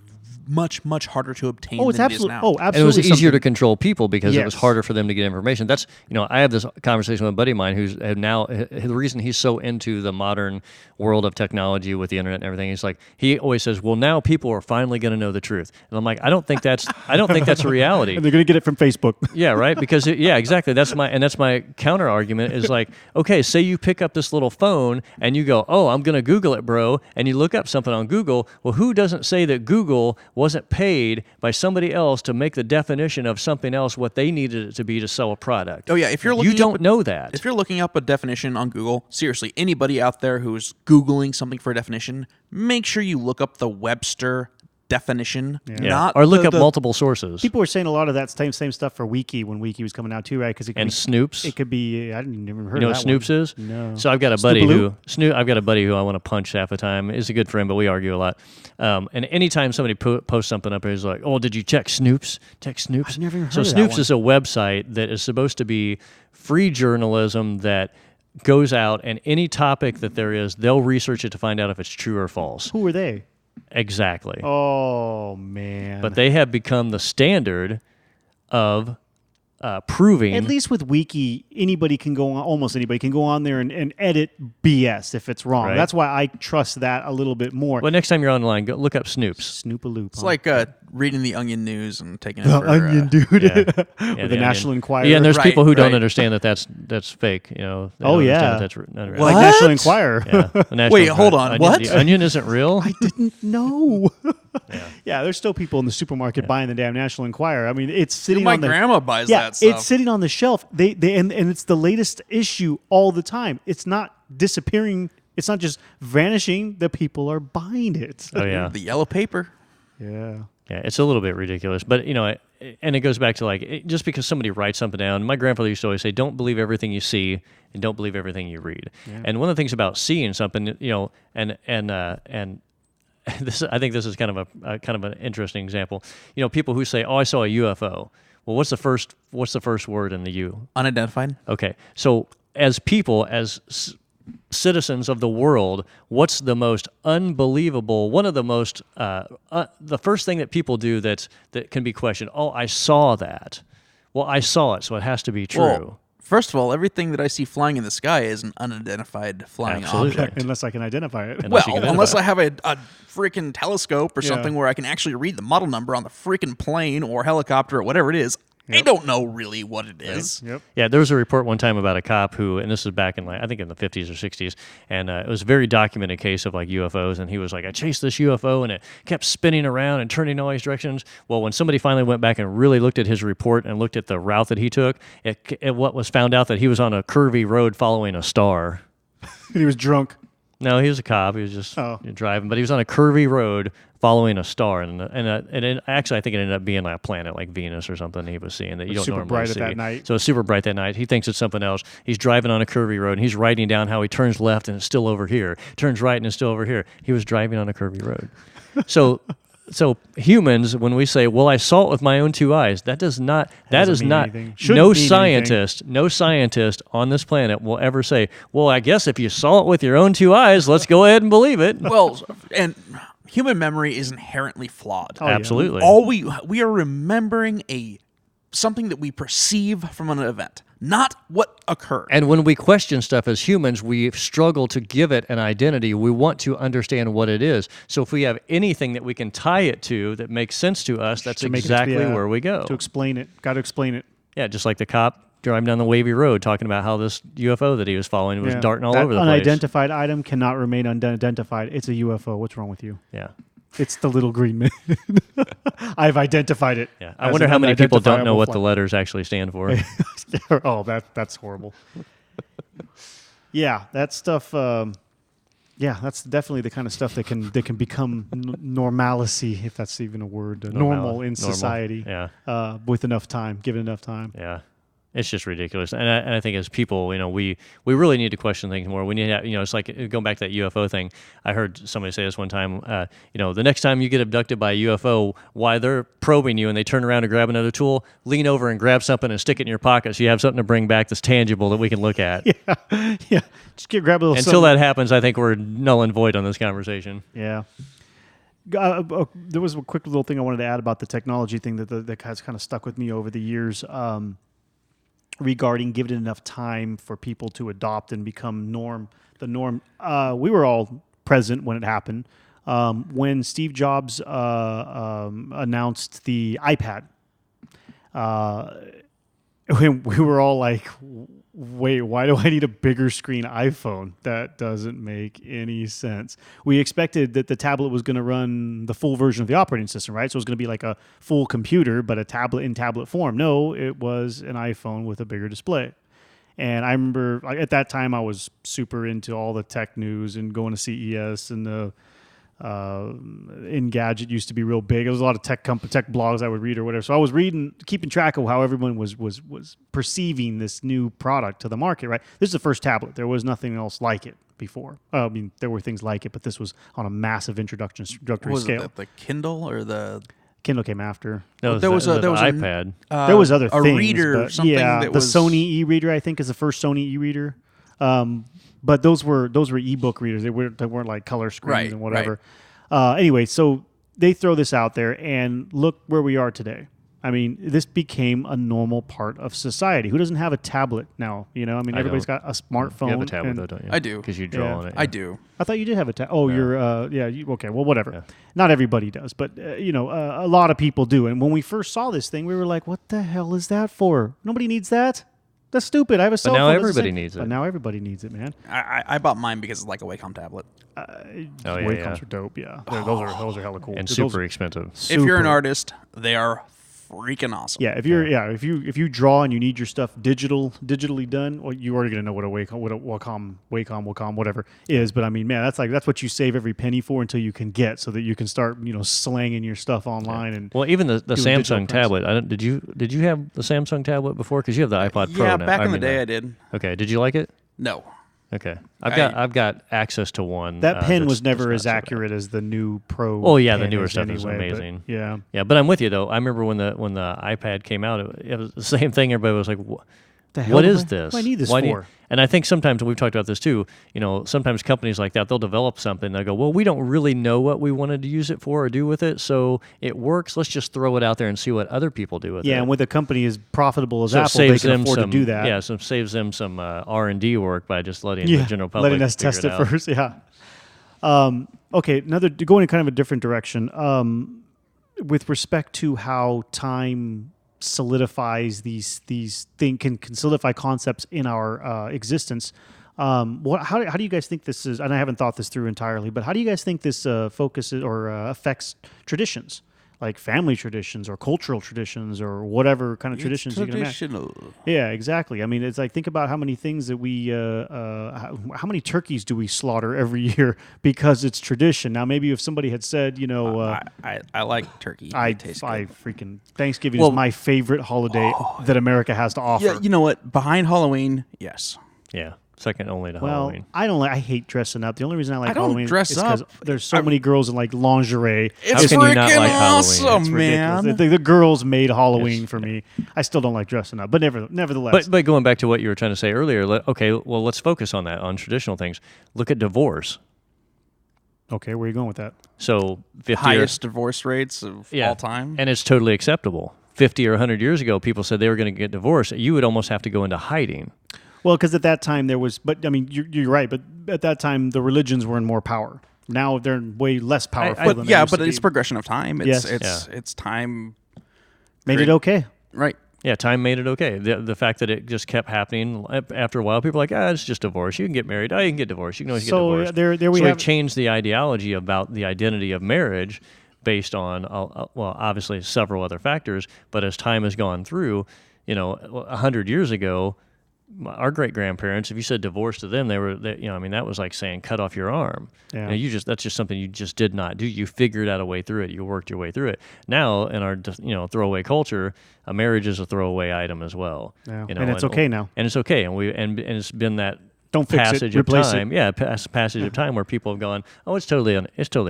[SPEAKER 4] much, much harder to obtain
[SPEAKER 2] Oh, it's
[SPEAKER 4] than it is
[SPEAKER 2] absolutely.
[SPEAKER 4] now.
[SPEAKER 2] Oh, absolutely.
[SPEAKER 3] And it was easier
[SPEAKER 2] something-
[SPEAKER 3] to control people because it was
[SPEAKER 2] Yes.
[SPEAKER 3] harder for them to get information. That's, I have this conversation with a buddy of mine who's now, the reason he's so into the modern world of technology with the internet and everything, he's like, he always says, well, now people are finally going to know the truth. And I'm like, I don't think that's a reality.
[SPEAKER 2] And they're going to get it from Facebook.
[SPEAKER 3] Yeah, right. Because exactly. That's my counter argument is like, okay, say you pick up this little phone and you go, oh, I'm going to Google it, bro, and you look up something on Google. Well, who doesn't say that Google wasn't paid by somebody else to make the definition of something else what they needed it to be to sell a product?
[SPEAKER 4] Oh yeah, if you're looking
[SPEAKER 3] you don't know that.
[SPEAKER 4] If you're looking up a definition on Google, seriously, anybody out there who's Googling something for a definition, make sure you look up the Webster definition, not
[SPEAKER 3] or look up
[SPEAKER 4] the
[SPEAKER 3] multiple sources.
[SPEAKER 2] People were saying a lot of that same stuff for Wiki when Wiki was coming out too, right? Because it could
[SPEAKER 3] And
[SPEAKER 2] be,
[SPEAKER 3] Snoops.
[SPEAKER 2] It could be. I didn't even heard.
[SPEAKER 3] You know
[SPEAKER 2] of
[SPEAKER 3] what
[SPEAKER 2] that
[SPEAKER 3] Snoops
[SPEAKER 2] one.
[SPEAKER 3] is?
[SPEAKER 2] No.
[SPEAKER 3] So I've got a buddy
[SPEAKER 2] Snoopaloo?
[SPEAKER 3] I've got a buddy who I want to punch half the time. He's a good friend, but we argue a lot. And anytime somebody posts something up, he's like, "Oh, did you check Snoops? Check Snoops."
[SPEAKER 2] I've never even heard
[SPEAKER 3] so
[SPEAKER 2] of that
[SPEAKER 3] Snoops
[SPEAKER 2] one.
[SPEAKER 3] is a website that is supposed to be free journalism that goes out and any topic that there is, they'll research it to find out if it's true or false.
[SPEAKER 2] Who were they?
[SPEAKER 3] Exactly.
[SPEAKER 2] Oh man.
[SPEAKER 3] But they have become the standard of proving.
[SPEAKER 2] At least with Wiki, anybody can go on. Almost anybody can go on there and edit BS if it's wrong.
[SPEAKER 3] Right.
[SPEAKER 2] That's why I trust that a little bit more.
[SPEAKER 3] Well, next time you're online, go look up Snoops.
[SPEAKER 2] Snoopaloop.
[SPEAKER 4] It's like reading the Onion News and taking it
[SPEAKER 2] the
[SPEAKER 4] for
[SPEAKER 2] Onion, dude.
[SPEAKER 3] Yeah.
[SPEAKER 2] Or the National Enquirer.
[SPEAKER 3] Yeah, and there's
[SPEAKER 4] Right,
[SPEAKER 3] people who don't
[SPEAKER 4] right.
[SPEAKER 3] understand that that's fake. They
[SPEAKER 2] Oh,
[SPEAKER 3] don't
[SPEAKER 2] yeah.
[SPEAKER 3] understand that that's not real.
[SPEAKER 2] Like
[SPEAKER 4] What?
[SPEAKER 2] National Enquirer.
[SPEAKER 3] Yeah, the National
[SPEAKER 4] Wait, hold
[SPEAKER 3] Enquirer.
[SPEAKER 4] on, what?
[SPEAKER 3] The Onion isn't real.
[SPEAKER 2] I didn't know. Yeah, there's still people in the supermarket buying the damn National Enquirer. I mean, it's sitting
[SPEAKER 4] my
[SPEAKER 2] on the
[SPEAKER 4] grandma buys
[SPEAKER 2] yeah,
[SPEAKER 4] that stuff.
[SPEAKER 2] it's sitting on the shelf. And it's the latest issue all the time. It's not disappearing. It's not just vanishing. The people are buying it.
[SPEAKER 3] Oh yeah,
[SPEAKER 4] the yellow paper.
[SPEAKER 2] Yeah.
[SPEAKER 3] yeah. It's a little bit ridiculous, but and it goes back to like just because somebody writes something down. My grandfather used to always say, "Don't believe everything you see, and don't believe everything you read."
[SPEAKER 2] Yeah.
[SPEAKER 3] And one of the things about seeing something, and this, I think this is kind of an interesting example. People who say, "Oh, I saw a UFO." Well, what's the first word in the U?
[SPEAKER 4] Unidentified.
[SPEAKER 3] Okay, so as people, as citizens of the world, what's the most unbelievable? One of the most the first thing that people do that can be questioned. Oh, I saw that. Well, I saw it, so it has to be true.
[SPEAKER 4] Well, first of all, everything that I see flying in the sky is an unidentified flying
[SPEAKER 3] Absolutely.
[SPEAKER 4] object.
[SPEAKER 2] Unless I can identify it.
[SPEAKER 3] Unless you
[SPEAKER 4] Well,
[SPEAKER 3] can
[SPEAKER 4] unless
[SPEAKER 3] identify
[SPEAKER 4] I have a freaking telescope or
[SPEAKER 2] Yeah.
[SPEAKER 4] something where I can actually read the model number on the freaking plane or helicopter or whatever it is. I don't know really what it is.
[SPEAKER 2] Yep.
[SPEAKER 3] Yeah, there was a report one time about a cop who, and this is back in I think in the 50s or 60s, and it was a very documented case of like UFOs, and he was like, I chased this UFO, and it kept spinning around and turning in all these directions. Well, when somebody finally went back and really looked at his report and looked at the route that he took, what was found out that he was on a curvy road following a star.
[SPEAKER 2] He was drunk.
[SPEAKER 3] No, he was a cop. He was just driving, but he was on a curvy road following a star, and actually, I think it ended up being like a planet like Venus or something. He was seeing that you don't
[SPEAKER 2] super
[SPEAKER 3] normally
[SPEAKER 2] bright
[SPEAKER 3] see.
[SPEAKER 2] at that night.
[SPEAKER 3] So it's super bright that night. He thinks it's something else. He's driving on a curvy road, and he's writing down how he turns left and it's still over here. Turns right and it's still over here. He was driving on a curvy road. So humans, when we say, "Well, I saw it with my own two eyes," that is not.
[SPEAKER 2] anything. Shouldn't
[SPEAKER 3] No
[SPEAKER 2] mean
[SPEAKER 3] scientist on this planet will ever say, "Well, I guess if you saw it with your own two eyes, let's go ahead and believe it."
[SPEAKER 4] Well, and human memory is inherently flawed.
[SPEAKER 2] Oh, yeah.
[SPEAKER 3] Absolutely.
[SPEAKER 4] All we are remembering something that we perceive from an event, not what occurred.
[SPEAKER 3] And when we question stuff as humans, we struggle to give it an identity. We want to understand what it is. So if we have anything that we can tie it to that makes sense to us, that's
[SPEAKER 2] To make it-
[SPEAKER 3] exactly
[SPEAKER 2] yeah,
[SPEAKER 3] where we go.
[SPEAKER 2] To explain it. Got to explain it.
[SPEAKER 3] Yeah, just like the cop driving down the wavy road talking about how this UFO that he was following was
[SPEAKER 2] Yeah.
[SPEAKER 3] darting all
[SPEAKER 2] That
[SPEAKER 3] over the place.
[SPEAKER 2] unidentified item cannot remain unidentified. It's a UFO. What's wrong with you?
[SPEAKER 3] Yeah.
[SPEAKER 2] It's the little green man. I've identified it.
[SPEAKER 3] Yeah. I
[SPEAKER 2] as
[SPEAKER 3] wonder
[SPEAKER 2] an
[SPEAKER 3] how many people don't know
[SPEAKER 2] unidentifiable
[SPEAKER 3] what the
[SPEAKER 2] fly.
[SPEAKER 3] letters actually stand for.
[SPEAKER 2] Oh, that's horrible. Yeah, that stuff. Yeah, that's definitely the kind of stuff that can become normalcy, if that's even a word, normal in society.
[SPEAKER 3] Yeah.
[SPEAKER 2] With enough time, given enough time.
[SPEAKER 3] Yeah. It's just ridiculous, and I think as people, we really need to question things more. We need to, it's like going back to that UFO thing. I heard somebody say this one time. The next time you get abducted by a UFO, why they're probing you and they turn around to grab another tool, lean over and grab something and stick it in your pocket so you have something to bring back that's tangible that we can look at.
[SPEAKER 2] Yeah. Just grab a little.
[SPEAKER 3] Until that happens, I think we're null and void on this conversation.
[SPEAKER 2] Yeah. There was a quick little thing I wanted to add about the technology thing that has kind of stuck with me over the years regarding giving it enough time for people to adopt and become the norm. We were all present when it happened. When Steve Jobs announced the iPad, we were all like, wait, why do I need a bigger screen iPhone? That doesn't make any sense. We expected that the tablet was going to run the full version of the operating system, right? So it was going to be like a full computer, but a tablet in tablet form. No, it was an iPhone with a bigger display. And I remember at that time I was super into all the tech news and going to CES, and the Engadget used to be real big. There was a lot of tech blogs I would read or whatever. So I was keeping track of how everyone was perceiving this new product to the market, right? This is the first tablet. There was nothing else like it before. I mean, there were things like it, but this was on a massive introductory scale.
[SPEAKER 4] Was it the Kindle or the...
[SPEAKER 2] Kindle came after.
[SPEAKER 3] No, there was an iPad.
[SPEAKER 2] There was other things.
[SPEAKER 4] A reader,
[SPEAKER 2] but
[SPEAKER 4] something
[SPEAKER 2] yeah,
[SPEAKER 4] that
[SPEAKER 2] the
[SPEAKER 4] was...
[SPEAKER 2] Sony e-reader, I think, is the first Sony e-reader. But those were ebook readers. They weren't like color screens and whatever. Right. Anyway, so they throw this out there, and look where we are today. I mean, this became a normal part of society. Who doesn't have a tablet now? You know, I mean, everybody's got a smartphone.
[SPEAKER 3] You have a tablet, though, don't you?
[SPEAKER 4] I do.
[SPEAKER 3] Because you draw on it.
[SPEAKER 4] I do.
[SPEAKER 2] I thought you did have a tablet. Oh,
[SPEAKER 3] No.
[SPEAKER 2] you're, okay, well, whatever.
[SPEAKER 3] Yeah.
[SPEAKER 2] Not everybody does, but, a lot of people do. And when we first saw this thing, we were like, what the hell is that for? Nobody needs that. That's stupid. I have a cell phone.
[SPEAKER 3] But now everybody needs it.
[SPEAKER 2] But now everybody needs it, man.
[SPEAKER 4] I bought mine because it's like a Wacom tablet.
[SPEAKER 2] Wacom's are dope, yeah. Those are hella cool.
[SPEAKER 3] And super expensive.
[SPEAKER 4] If you're an artist, they are freaking awesome.
[SPEAKER 2] Yeah, if you draw and you need your stuff digitally done, well, you're already gonna know what a Wacom, whatever is. But I mean, man, that's what you save every penny for until you can get, so that you can start slanging your stuff online. And
[SPEAKER 3] well, even the Samsung tablet. Did you have the Samsung tablet before? Because you have the iPod Pro.
[SPEAKER 4] Yeah,
[SPEAKER 3] now.
[SPEAKER 4] back in the day, I did.
[SPEAKER 3] Okay, did you like it?
[SPEAKER 4] No.
[SPEAKER 3] Okay, I've got access to one.
[SPEAKER 2] That pen was
[SPEAKER 3] that's
[SPEAKER 2] never
[SPEAKER 3] not
[SPEAKER 2] as
[SPEAKER 3] so bad.
[SPEAKER 2] accurate as the new Pro.
[SPEAKER 3] Oh yeah, the
[SPEAKER 2] pen
[SPEAKER 3] newer
[SPEAKER 2] is
[SPEAKER 3] stuff is
[SPEAKER 2] anyway,
[SPEAKER 3] amazing.
[SPEAKER 2] But,
[SPEAKER 3] yeah. But I'm with you though. I remember when the iPad came out, it was the same thing. Everybody was like, "What is this?
[SPEAKER 2] What do I need this for?"
[SPEAKER 3] And I think sometimes, and we've talked about this too, sometimes companies like that, they'll develop something, they'll go, well, we don't really know what we wanted to use it for or do with it, so it works, let's just throw it out there and see what other people do with it.
[SPEAKER 2] Yeah, and with a company as profitable as
[SPEAKER 3] So
[SPEAKER 2] Apple, they can afford to do that.
[SPEAKER 3] Yeah, so it saves them some R&D work by just letting the general public
[SPEAKER 2] letting us
[SPEAKER 3] figure
[SPEAKER 2] test it
[SPEAKER 3] out.
[SPEAKER 2] first, yeah. Okay, going in kind of a different direction. With respect to how time solidifies can solidify concepts in our existence. How do you guys think this is? And I haven't thought this through entirely, but how do you guys think this focuses or affects traditions, like family traditions or cultural traditions or whatever kind of traditions you can imagine? Yeah, exactly. I mean, it's like, think about how many things that we, how many turkeys do we slaughter every year because it's tradition. Now, maybe if somebody had said,
[SPEAKER 4] I like turkey.
[SPEAKER 2] I
[SPEAKER 4] It tastes
[SPEAKER 2] freaking Thanksgiving
[SPEAKER 4] Well,
[SPEAKER 2] is my favorite holiday that America has to offer.
[SPEAKER 4] Yeah, you know what? Behind Halloween, yes.
[SPEAKER 3] Yeah, second only to
[SPEAKER 2] Well,
[SPEAKER 3] Halloween.
[SPEAKER 2] I hate dressing up. The only reason I like
[SPEAKER 4] I don't
[SPEAKER 2] Halloween
[SPEAKER 4] dress
[SPEAKER 2] is because
[SPEAKER 4] up.
[SPEAKER 2] there's so many girls in like lingerie.
[SPEAKER 4] It's
[SPEAKER 3] can you not
[SPEAKER 4] freaking
[SPEAKER 3] like Halloween?
[SPEAKER 4] awesome,
[SPEAKER 2] It's
[SPEAKER 4] man.
[SPEAKER 2] ridiculous. The girls made Halloween for me. I still don't like dressing up, but nevertheless.
[SPEAKER 3] But going back to what you were trying to say earlier, let's focus on that, on traditional things. Look at divorce.
[SPEAKER 2] Okay, where are you going with that?
[SPEAKER 3] So 50
[SPEAKER 4] Highest divorce rates of all time.
[SPEAKER 3] And it's totally acceptable. 50 or 100 years ago, people said they were going to get divorced. You would almost have to go into hiding.
[SPEAKER 2] Well, because at that time there was, but I mean, you're right. But at that time, the religions were in more power. Now they're way less powerful. than they used to
[SPEAKER 4] it's
[SPEAKER 2] be.
[SPEAKER 4] progression of time.
[SPEAKER 2] Yes.
[SPEAKER 4] It's time.
[SPEAKER 2] Made it okay.
[SPEAKER 4] Right.
[SPEAKER 3] Yeah, time made it okay. The fact that it just kept happening after a while, people are like, it's just divorce. You can get married. You can get divorced. You can always get divorced.
[SPEAKER 2] There we
[SPEAKER 3] so
[SPEAKER 2] have.
[SPEAKER 3] we've changed the ideology about the identity of marriage based on, obviously several other factors. But as time has gone through, 100 years ago, our great grandparents, if you said divorce to them, that was like saying cut off your arm.
[SPEAKER 2] Yeah.
[SPEAKER 3] That's just something you just did not do. You figured out a way through it. You worked your way through it. Now in our throwaway culture, a marriage is a throwaway item as well.
[SPEAKER 2] Yeah. And it's okay now.
[SPEAKER 3] And it's okay. And it's been that
[SPEAKER 2] Don't fix it,
[SPEAKER 3] passage of
[SPEAKER 2] replace
[SPEAKER 3] time.
[SPEAKER 2] it.
[SPEAKER 3] Yeah, passage of time where people have gone, it's totally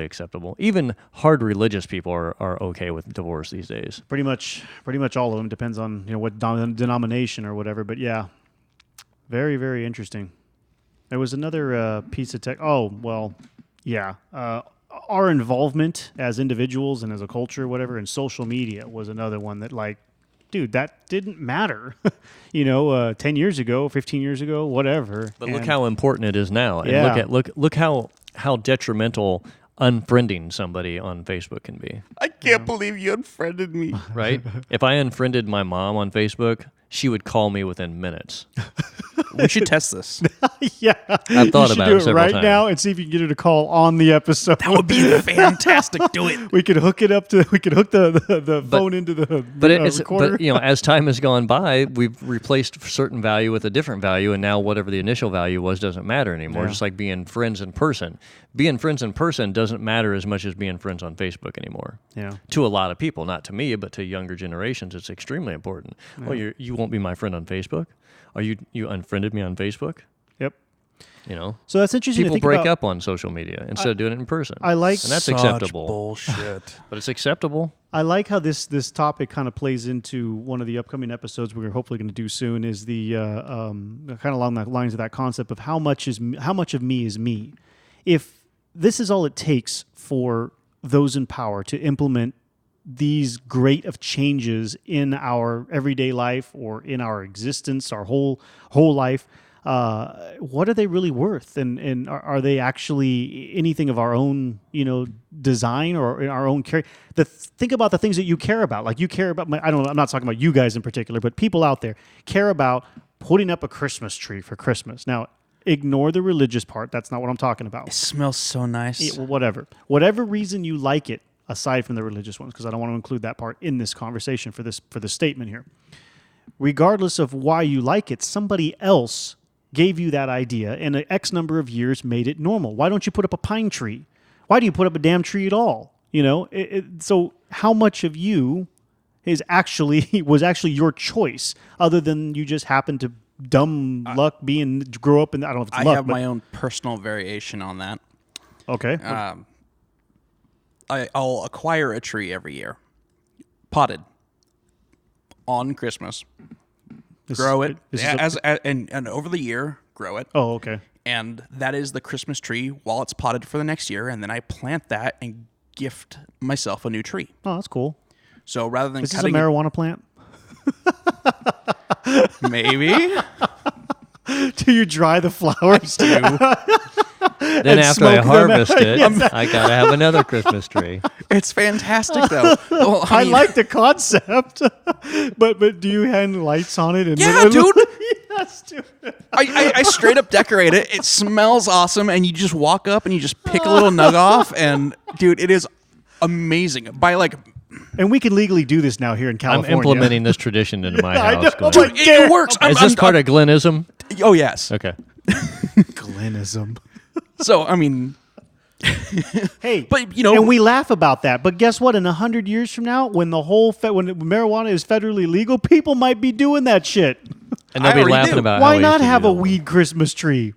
[SPEAKER 3] acceptable. Even hard religious people are okay with divorce these days.
[SPEAKER 2] Pretty much all of them. Depends on what denomination or whatever. But yeah. Very, very interesting. There was another piece of tech. Oh, well, yeah. our involvement as individuals and as a culture, whatever, in social media was another one that, like, dude, that didn't matter, 10 years ago, 15 years ago, whatever.
[SPEAKER 3] But look how important it is now, and
[SPEAKER 2] Yeah.
[SPEAKER 3] look how detrimental unfriending somebody on Facebook can be.
[SPEAKER 5] I can't believe you unfriended me.
[SPEAKER 3] Right? If I unfriended my mom on Facebook, she would call me within minutes.
[SPEAKER 5] We should test this.
[SPEAKER 2] Yeah,
[SPEAKER 3] I've thought
[SPEAKER 2] you should
[SPEAKER 3] about
[SPEAKER 2] do
[SPEAKER 3] it several
[SPEAKER 2] right
[SPEAKER 3] times.
[SPEAKER 2] now and see if you can get her to call on the episode.
[SPEAKER 5] That would be fantastic. Do it.
[SPEAKER 2] We could hook it up to. We could hook the phone into the recorder.
[SPEAKER 3] But as time has gone by, we've replaced certain value with a different value, and now whatever the initial value was doesn't matter anymore.
[SPEAKER 2] Yeah.
[SPEAKER 3] Just like being friends in person. Being friends in person doesn't matter as much as being friends on Facebook anymore.
[SPEAKER 2] Yeah.
[SPEAKER 3] To a lot of people, not to me, but to younger generations, it's extremely important.
[SPEAKER 2] Yeah.
[SPEAKER 3] Oh, you won't be my friend on Facebook? Are you unfriended me on Facebook?
[SPEAKER 2] Yep. So that's interesting.
[SPEAKER 3] People
[SPEAKER 2] to think
[SPEAKER 3] break
[SPEAKER 2] about.
[SPEAKER 3] up on social media instead of doing it in person.
[SPEAKER 2] I like
[SPEAKER 3] and that's
[SPEAKER 5] Such
[SPEAKER 3] acceptable.
[SPEAKER 5] bullshit.
[SPEAKER 3] But it's acceptable.
[SPEAKER 2] I like how this topic kind of plays into one of the upcoming episodes we're hopefully going to do soon. Is the kind of along the lines of that concept of how much of me is me. If this is all it takes for those in power to implement these great of changes in our everyday life or in our existence, our whole life, what are they really worth? And are they actually anything of our own, design or in our own care? Think about the things that you care about. Like you care about, I'm not talking about you guys in particular, but people out there care about putting up a Christmas tree for Christmas. Now, ignore the religious part. That's not what I'm talking about.
[SPEAKER 5] It smells so nice.
[SPEAKER 2] Yeah, well, whatever reason you like it, aside from the religious ones, because I don't want to include that part in this conversation for this statement here. Regardless of why you like it, somebody else gave you that idea and an X number of years made it normal. Why don't you put up a pine tree? Why do you put up a damn tree at all? So how much of you was actually your choice, other than you just happened to grow up in? I don't know if it's
[SPEAKER 5] I
[SPEAKER 2] luck.
[SPEAKER 5] have my own personal variation on that.
[SPEAKER 2] Okay.
[SPEAKER 5] I'll acquire a tree every year, potted, on Christmas. Grow it, and over the year, grow it.
[SPEAKER 2] Oh, okay.
[SPEAKER 5] And that is the Christmas tree while it's potted for the next year, and then I plant that and gift myself a new tree.
[SPEAKER 2] Oh, that's cool.
[SPEAKER 5] So rather than
[SPEAKER 2] Is this a
[SPEAKER 5] cutting
[SPEAKER 2] marijuana plant?
[SPEAKER 5] maybe.
[SPEAKER 2] Do you dry the flowers?
[SPEAKER 3] Then after I
[SPEAKER 2] smoke them
[SPEAKER 3] harvest
[SPEAKER 2] out.
[SPEAKER 3] it, I gotta have another Christmas tree.
[SPEAKER 5] It's fantastic though. Well,
[SPEAKER 2] I
[SPEAKER 5] mean,
[SPEAKER 2] like the concept, but do you hang lights on it? And
[SPEAKER 5] Yeah, dude.
[SPEAKER 2] Yes, dude.
[SPEAKER 5] I straight up decorate it. It smells awesome, and you just walk up and you just pick a little nug off, and dude, it is amazing.
[SPEAKER 2] And we can legally do this now here in
[SPEAKER 3] I'm
[SPEAKER 2] California.
[SPEAKER 3] implementing this tradition into my
[SPEAKER 2] I
[SPEAKER 3] house.
[SPEAKER 2] know.
[SPEAKER 3] Glenn.
[SPEAKER 2] Dude,
[SPEAKER 5] It works.
[SPEAKER 3] Is this part of Glennism?
[SPEAKER 5] Oh yes.
[SPEAKER 3] Okay.
[SPEAKER 2] Glenism.
[SPEAKER 5] So I mean,
[SPEAKER 2] Hey,
[SPEAKER 5] But,
[SPEAKER 2] and we laugh about that. But guess what? In 100 years from now, when when marijuana is federally legal, people might be doing that shit.
[SPEAKER 3] And they'll
[SPEAKER 5] I
[SPEAKER 3] be
[SPEAKER 5] already
[SPEAKER 3] laughing
[SPEAKER 5] do.
[SPEAKER 3] about
[SPEAKER 2] Why
[SPEAKER 3] how
[SPEAKER 2] not
[SPEAKER 3] easy
[SPEAKER 2] have
[SPEAKER 3] it
[SPEAKER 2] a
[SPEAKER 3] is.
[SPEAKER 2] weed Christmas tree?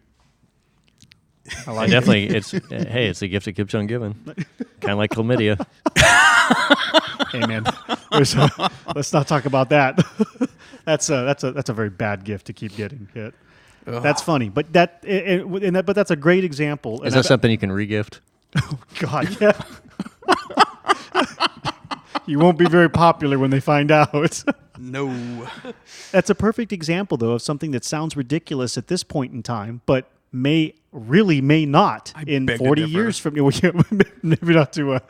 [SPEAKER 3] I definitely, it's a gift that keeps on giving. Kind of like chlamydia.
[SPEAKER 2] Hey man, let's not talk about that. That's a very bad gift to keep getting hit. That's funny, but but that's a great example.
[SPEAKER 3] Is that something you can regift?
[SPEAKER 2] God, yeah. You won't be very popular when they find out.
[SPEAKER 5] no.
[SPEAKER 2] That's a perfect example, though, of something that sounds ridiculous at this point in time, but may not in
[SPEAKER 5] beg to
[SPEAKER 2] 40
[SPEAKER 5] differ.
[SPEAKER 2] years from maybe not to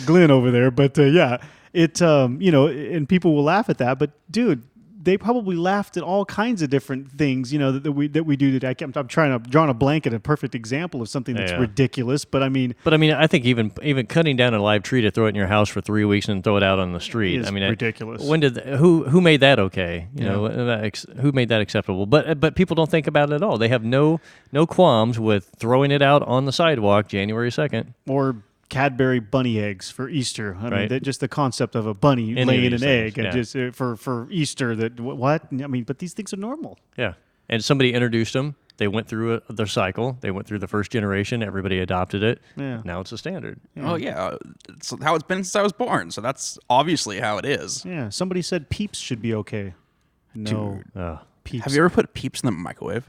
[SPEAKER 2] Glenn over there, but yeah, it and people will laugh at that, but dude, they probably laughed at all kinds of different things, that we do today. I'm trying to draw a blanket, a perfect example of something that's
[SPEAKER 3] Yeah.
[SPEAKER 2] ridiculous, but I mean,
[SPEAKER 3] I think even cutting down a live tree to throw it in your house for 3 weeks and throw it out on the street.
[SPEAKER 2] Is ridiculous.
[SPEAKER 3] When did who made that okay? Who made that acceptable? But people don't think about it at all. They have no qualms with throwing it out on the sidewalk January 2nd.
[SPEAKER 2] or Cadbury bunny eggs for Easter. I
[SPEAKER 3] Right.
[SPEAKER 2] mean, just the concept of a bunny
[SPEAKER 3] Any of
[SPEAKER 2] laying
[SPEAKER 3] these
[SPEAKER 2] an egg,
[SPEAKER 3] things,
[SPEAKER 2] and
[SPEAKER 3] yeah.
[SPEAKER 2] just for Easter. What? I mean, but these things are normal.
[SPEAKER 3] Yeah, and somebody introduced them. They went through their cycle. They went through the first generation. Everybody adopted it.
[SPEAKER 2] Yeah.
[SPEAKER 3] Now it's a standard.
[SPEAKER 5] Oh yeah, it's how it's been since I was born. So that's obviously how it is.
[SPEAKER 2] Yeah. Somebody said Peeps should be okay. No,
[SPEAKER 3] Oh.
[SPEAKER 2] Peeps.
[SPEAKER 5] Have you ever put Peeps in the microwave?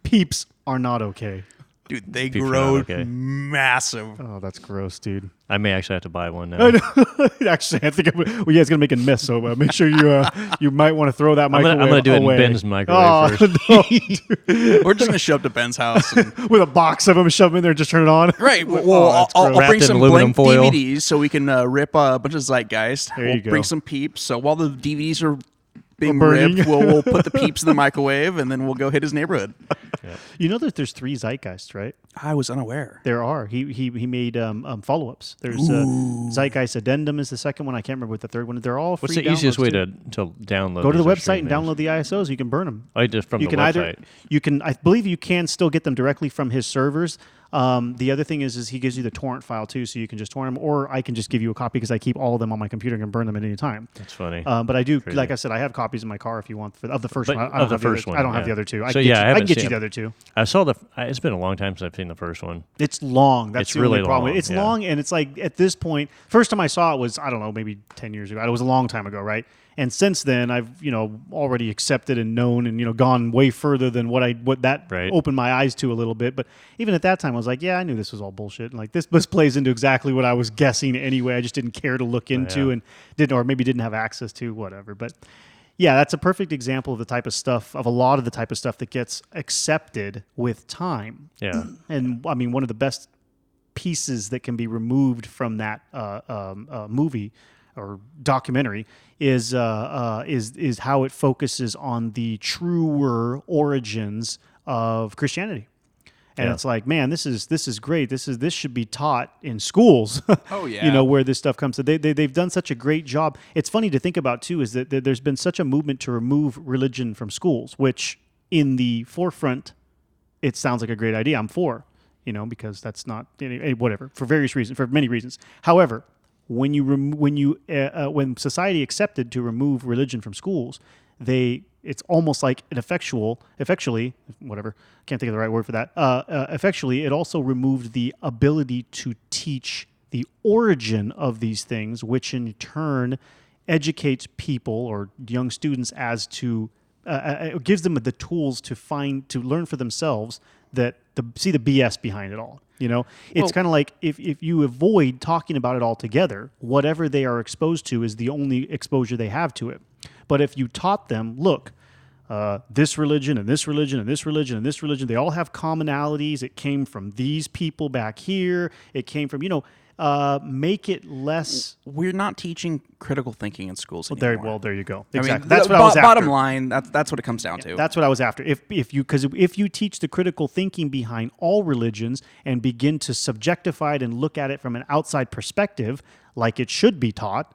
[SPEAKER 2] Peeps are not okay.
[SPEAKER 5] Dude, they
[SPEAKER 3] If you're
[SPEAKER 5] grow
[SPEAKER 3] not okay.
[SPEAKER 5] massive.
[SPEAKER 2] Oh, that's gross, dude.
[SPEAKER 3] I may actually have to buy one now.
[SPEAKER 2] I know. Actually, I think well, yeah, it's gonna make a mess. So make sure you might want to throw that
[SPEAKER 3] I'm
[SPEAKER 2] microwave
[SPEAKER 3] gonna do it
[SPEAKER 2] away.
[SPEAKER 3] in Ben's microwave first.
[SPEAKER 2] No, dude.
[SPEAKER 5] We're just gonna show up to Ben's house. And,
[SPEAKER 2] With a box of them, shove them in there, just turn it on.
[SPEAKER 5] right. Well,
[SPEAKER 2] that's
[SPEAKER 5] I'll
[SPEAKER 2] gross.
[SPEAKER 5] bring
[SPEAKER 3] Wrapped in
[SPEAKER 5] some
[SPEAKER 3] aluminum
[SPEAKER 5] blank
[SPEAKER 3] foil.
[SPEAKER 5] DVDs so we can rip a bunch of Zeitgeist.
[SPEAKER 2] There
[SPEAKER 5] We'll
[SPEAKER 2] you go.
[SPEAKER 5] bring some Peeps. So while the DVDs are being
[SPEAKER 2] Burning.
[SPEAKER 5] ripped, we'll put the Peeps in the microwave, and then we'll go hit his neighborhood.
[SPEAKER 2] You know that there's 3 Zeitgeists, right?
[SPEAKER 5] I was unaware.
[SPEAKER 2] There are. He made follow-ups. There's Zeitgeist Addendum is the second one. I can't remember what the third one is. They're all free.
[SPEAKER 3] What's the easiest way
[SPEAKER 2] downloads, too.
[SPEAKER 3] to download?
[SPEAKER 2] Go to the
[SPEAKER 3] these or
[SPEAKER 2] website
[SPEAKER 3] stream
[SPEAKER 2] and
[SPEAKER 3] these?
[SPEAKER 2] download the ISOs. You can burn them.
[SPEAKER 3] I just from
[SPEAKER 2] You
[SPEAKER 3] the
[SPEAKER 2] can
[SPEAKER 3] website.
[SPEAKER 2] I believe you can still get them directly from his servers. The other thing is he gives you the torrent file too, so you can just torrent them, or I can just give you a copy because I keep all of them on my computer and can burn them at any time.
[SPEAKER 3] That's funny.
[SPEAKER 2] But I do,
[SPEAKER 3] Crazy.
[SPEAKER 2] like I said, I have copies in my car if you want of the first
[SPEAKER 3] But
[SPEAKER 2] one. I don't
[SPEAKER 3] of the
[SPEAKER 2] have
[SPEAKER 3] first
[SPEAKER 2] other,
[SPEAKER 3] one,
[SPEAKER 2] I don't have
[SPEAKER 3] yeah.
[SPEAKER 2] the other two.
[SPEAKER 3] So, yeah, I
[SPEAKER 2] I
[SPEAKER 3] haven't
[SPEAKER 2] can get
[SPEAKER 3] seen
[SPEAKER 2] you the
[SPEAKER 3] them.
[SPEAKER 2] other two.
[SPEAKER 3] I saw the. It's been a long time since I've seen the first one.
[SPEAKER 2] It's long. That's
[SPEAKER 3] It's
[SPEAKER 2] the only
[SPEAKER 3] really
[SPEAKER 2] problem.
[SPEAKER 3] long,
[SPEAKER 2] It's
[SPEAKER 3] yeah.
[SPEAKER 2] long, and it's like at this point, first time I saw it was I don't know, maybe 10 years ago. It was a long time ago, right? And since then, I've already accepted and known and gone way further than what that
[SPEAKER 3] Right.
[SPEAKER 2] opened my eyes to a little bit. But even at that time, I was like, yeah, I knew this was all bullshit. And like this plays into exactly what I was guessing anyway. I just didn't care to look into
[SPEAKER 3] Yeah.
[SPEAKER 2] and didn't have access to whatever. But yeah, that's a perfect example of the type of stuff of a lot of the type of stuff that gets accepted with time.
[SPEAKER 3] Yeah.
[SPEAKER 2] And I mean, one of the best pieces that can be removed from that movie or documentary is how it focuses on the truer origins of Christianity. And
[SPEAKER 3] Yeah.
[SPEAKER 2] it's like, man, this is great. This should be taught in schools.
[SPEAKER 5] Oh, yeah.
[SPEAKER 2] Where this stuff comes. So they've done such a great job. It's funny to think about too, is that there's been such a movement to remove religion from schools, which in the forefront, it sounds like a great idea. I'm for, because that's not whatever for various reasons, for many reasons. However, when when society accepted to remove religion from schools, it's almost like it effectually, whatever, can't think of the right word for that. Effectually, it also removed the ability to teach the origin of these things, which in turn educates people or young students as to it gives them the tools to learn for themselves see the BS behind it all. It's kind of like if you avoid talking about it altogether, whatever they are exposed to is the only exposure they have to it. But if you taught them, look, this religion and this religion and this religion and this religion, they all have commonalities. It came from these people back here. It came from, make it less.
[SPEAKER 5] We're not teaching critical thinking in schools anymore.
[SPEAKER 2] There you go.
[SPEAKER 5] I mean,
[SPEAKER 2] Exactly. That's what I was after.
[SPEAKER 5] Bottom line, that's what it comes down to.
[SPEAKER 2] That's what I was after. If you teach the critical thinking behind all religions and begin to subjectify it and look at it from an outside perspective, like it should be taught,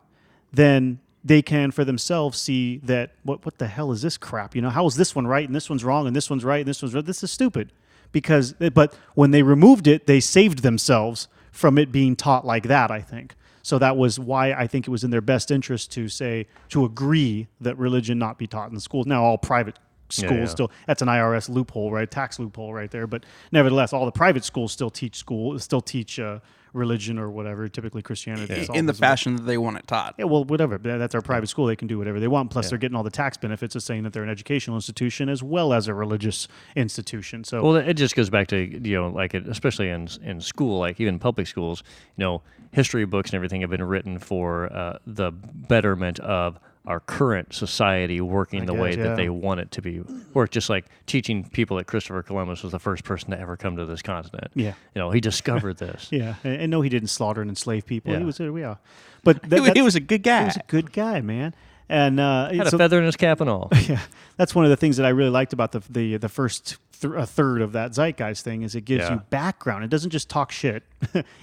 [SPEAKER 2] then they can for themselves see that what the hell is this crap? How is this one right and this one's wrong and this one's right and this one's right? This is stupid. But when they removed it, they saved themselves from it being taught like that, I think. So that was why I think it was in their best interest to agree that religion not be taught in the schools. Now, all private schools still, that's an IRS loophole, right? Tax loophole right there. But nevertheless, all the private schools still teach religion or whatever, typically Christianity.
[SPEAKER 5] In the fashion that they want it taught.
[SPEAKER 2] Yeah, well, whatever. That's our private school. They can do whatever they want. Plus, they're getting all the tax benefits of saying that they're an educational institution as well as a religious institution. So,
[SPEAKER 3] well, it just goes back to especially in school, like even public schools, history books and everything have been written for the betterment of our current society working the way that they want it to be work. Just like teaching people that Christopher Columbus was the first person to ever come to this continent.
[SPEAKER 2] Yeah.
[SPEAKER 3] He discovered this.
[SPEAKER 2] Yeah. And no, he didn't slaughter and enslave people.
[SPEAKER 3] Yeah.
[SPEAKER 2] He was, but
[SPEAKER 5] He was a good guy.
[SPEAKER 2] He was a good guy, man. And
[SPEAKER 3] Had a feather in his cap and all.
[SPEAKER 2] Yeah, that's one of the things that I really liked about the first third of that Zeitgeist thing is it gives you background. It doesn't just talk shit.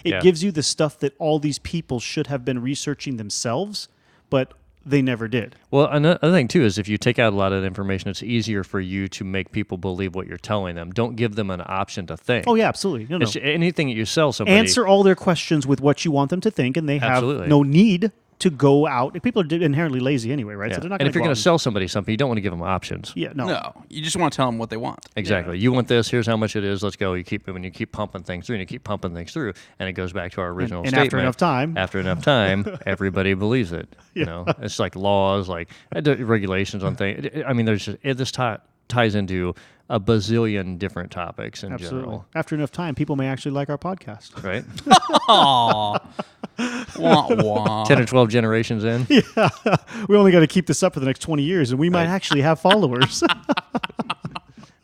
[SPEAKER 2] It gives you the stuff that all these people should have been researching themselves, but they never did.
[SPEAKER 3] Well, another thing, too, is if you take out a lot of the information, it's easier for you to make people believe what you're telling them. Don't give them an option to think.
[SPEAKER 2] Oh, yeah, absolutely. No.
[SPEAKER 3] Anything that you sell somebody...
[SPEAKER 2] Answer all their questions with what you want them to think, and they have
[SPEAKER 3] Absolutely.
[SPEAKER 2] no need to go out. People are inherently lazy anyway, right?
[SPEAKER 3] Yeah.
[SPEAKER 2] So they're not
[SPEAKER 3] and if you're
[SPEAKER 2] going
[SPEAKER 3] to sell somebody something, you don't want to give them options.
[SPEAKER 2] Yeah, no.
[SPEAKER 5] No, you just want to tell them what they want.
[SPEAKER 3] Exactly. You want this, here's how much it is, let's go. You keep pumping things through, and it goes back to our original
[SPEAKER 2] And
[SPEAKER 3] statement.
[SPEAKER 2] after enough time,
[SPEAKER 3] everybody believes it. It's like laws, like regulations on things. I mean, there's just, this ties into a bazillion different topics in
[SPEAKER 2] Absolutely.
[SPEAKER 3] general.
[SPEAKER 2] After enough time, people may actually like our podcast.
[SPEAKER 3] Right?
[SPEAKER 5] Aw. Wah, wah.
[SPEAKER 3] 10 or 12 generations in.
[SPEAKER 2] Yeah, we only got to keep this up for the next 20 years, and we might actually have followers.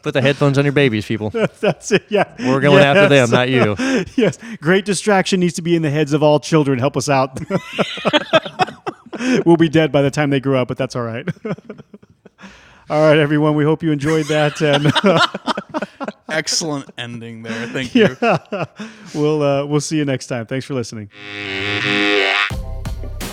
[SPEAKER 3] Put the headphones on your babies, people.
[SPEAKER 2] That's it. Yeah,
[SPEAKER 3] We're going after them, not you.
[SPEAKER 2] Yes, great distraction needs to be in the heads of all children. Help us out. We'll be dead by the time they grow up, but that's all right. All right, everyone. We hope you enjoyed that. And
[SPEAKER 5] Excellent ending there. Thank you.
[SPEAKER 2] we'll see you next time. Thanks for listening.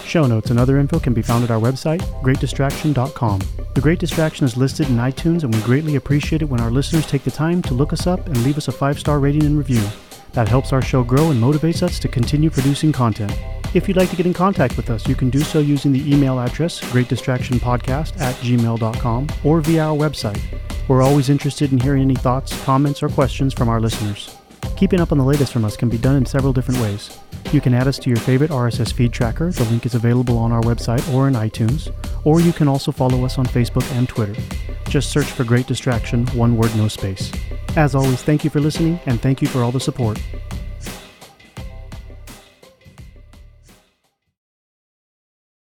[SPEAKER 2] Show notes and other info can be found at our website, greatdistraction.com. The Great Distraction is listed in iTunes, and we greatly appreciate it when our listeners take the time to look us up and leave us a 5-star rating and review. That helps our show grow and motivates us to continue producing content. If you'd like to get in contact with us, you can do so using the email address, greatdistractionpodcast@gmail.com, or via our website. We're always interested in hearing any thoughts, comments, or questions from our listeners. Keeping up on the latest from us can be done in several different ways. You can add us to your favorite RSS feed tracker. The link is available on our website or in iTunes. Or you can also follow us on Facebook and Twitter. Just search for Great Distraction, one word, no space. As always, thank you for listening, and thank you for all the support.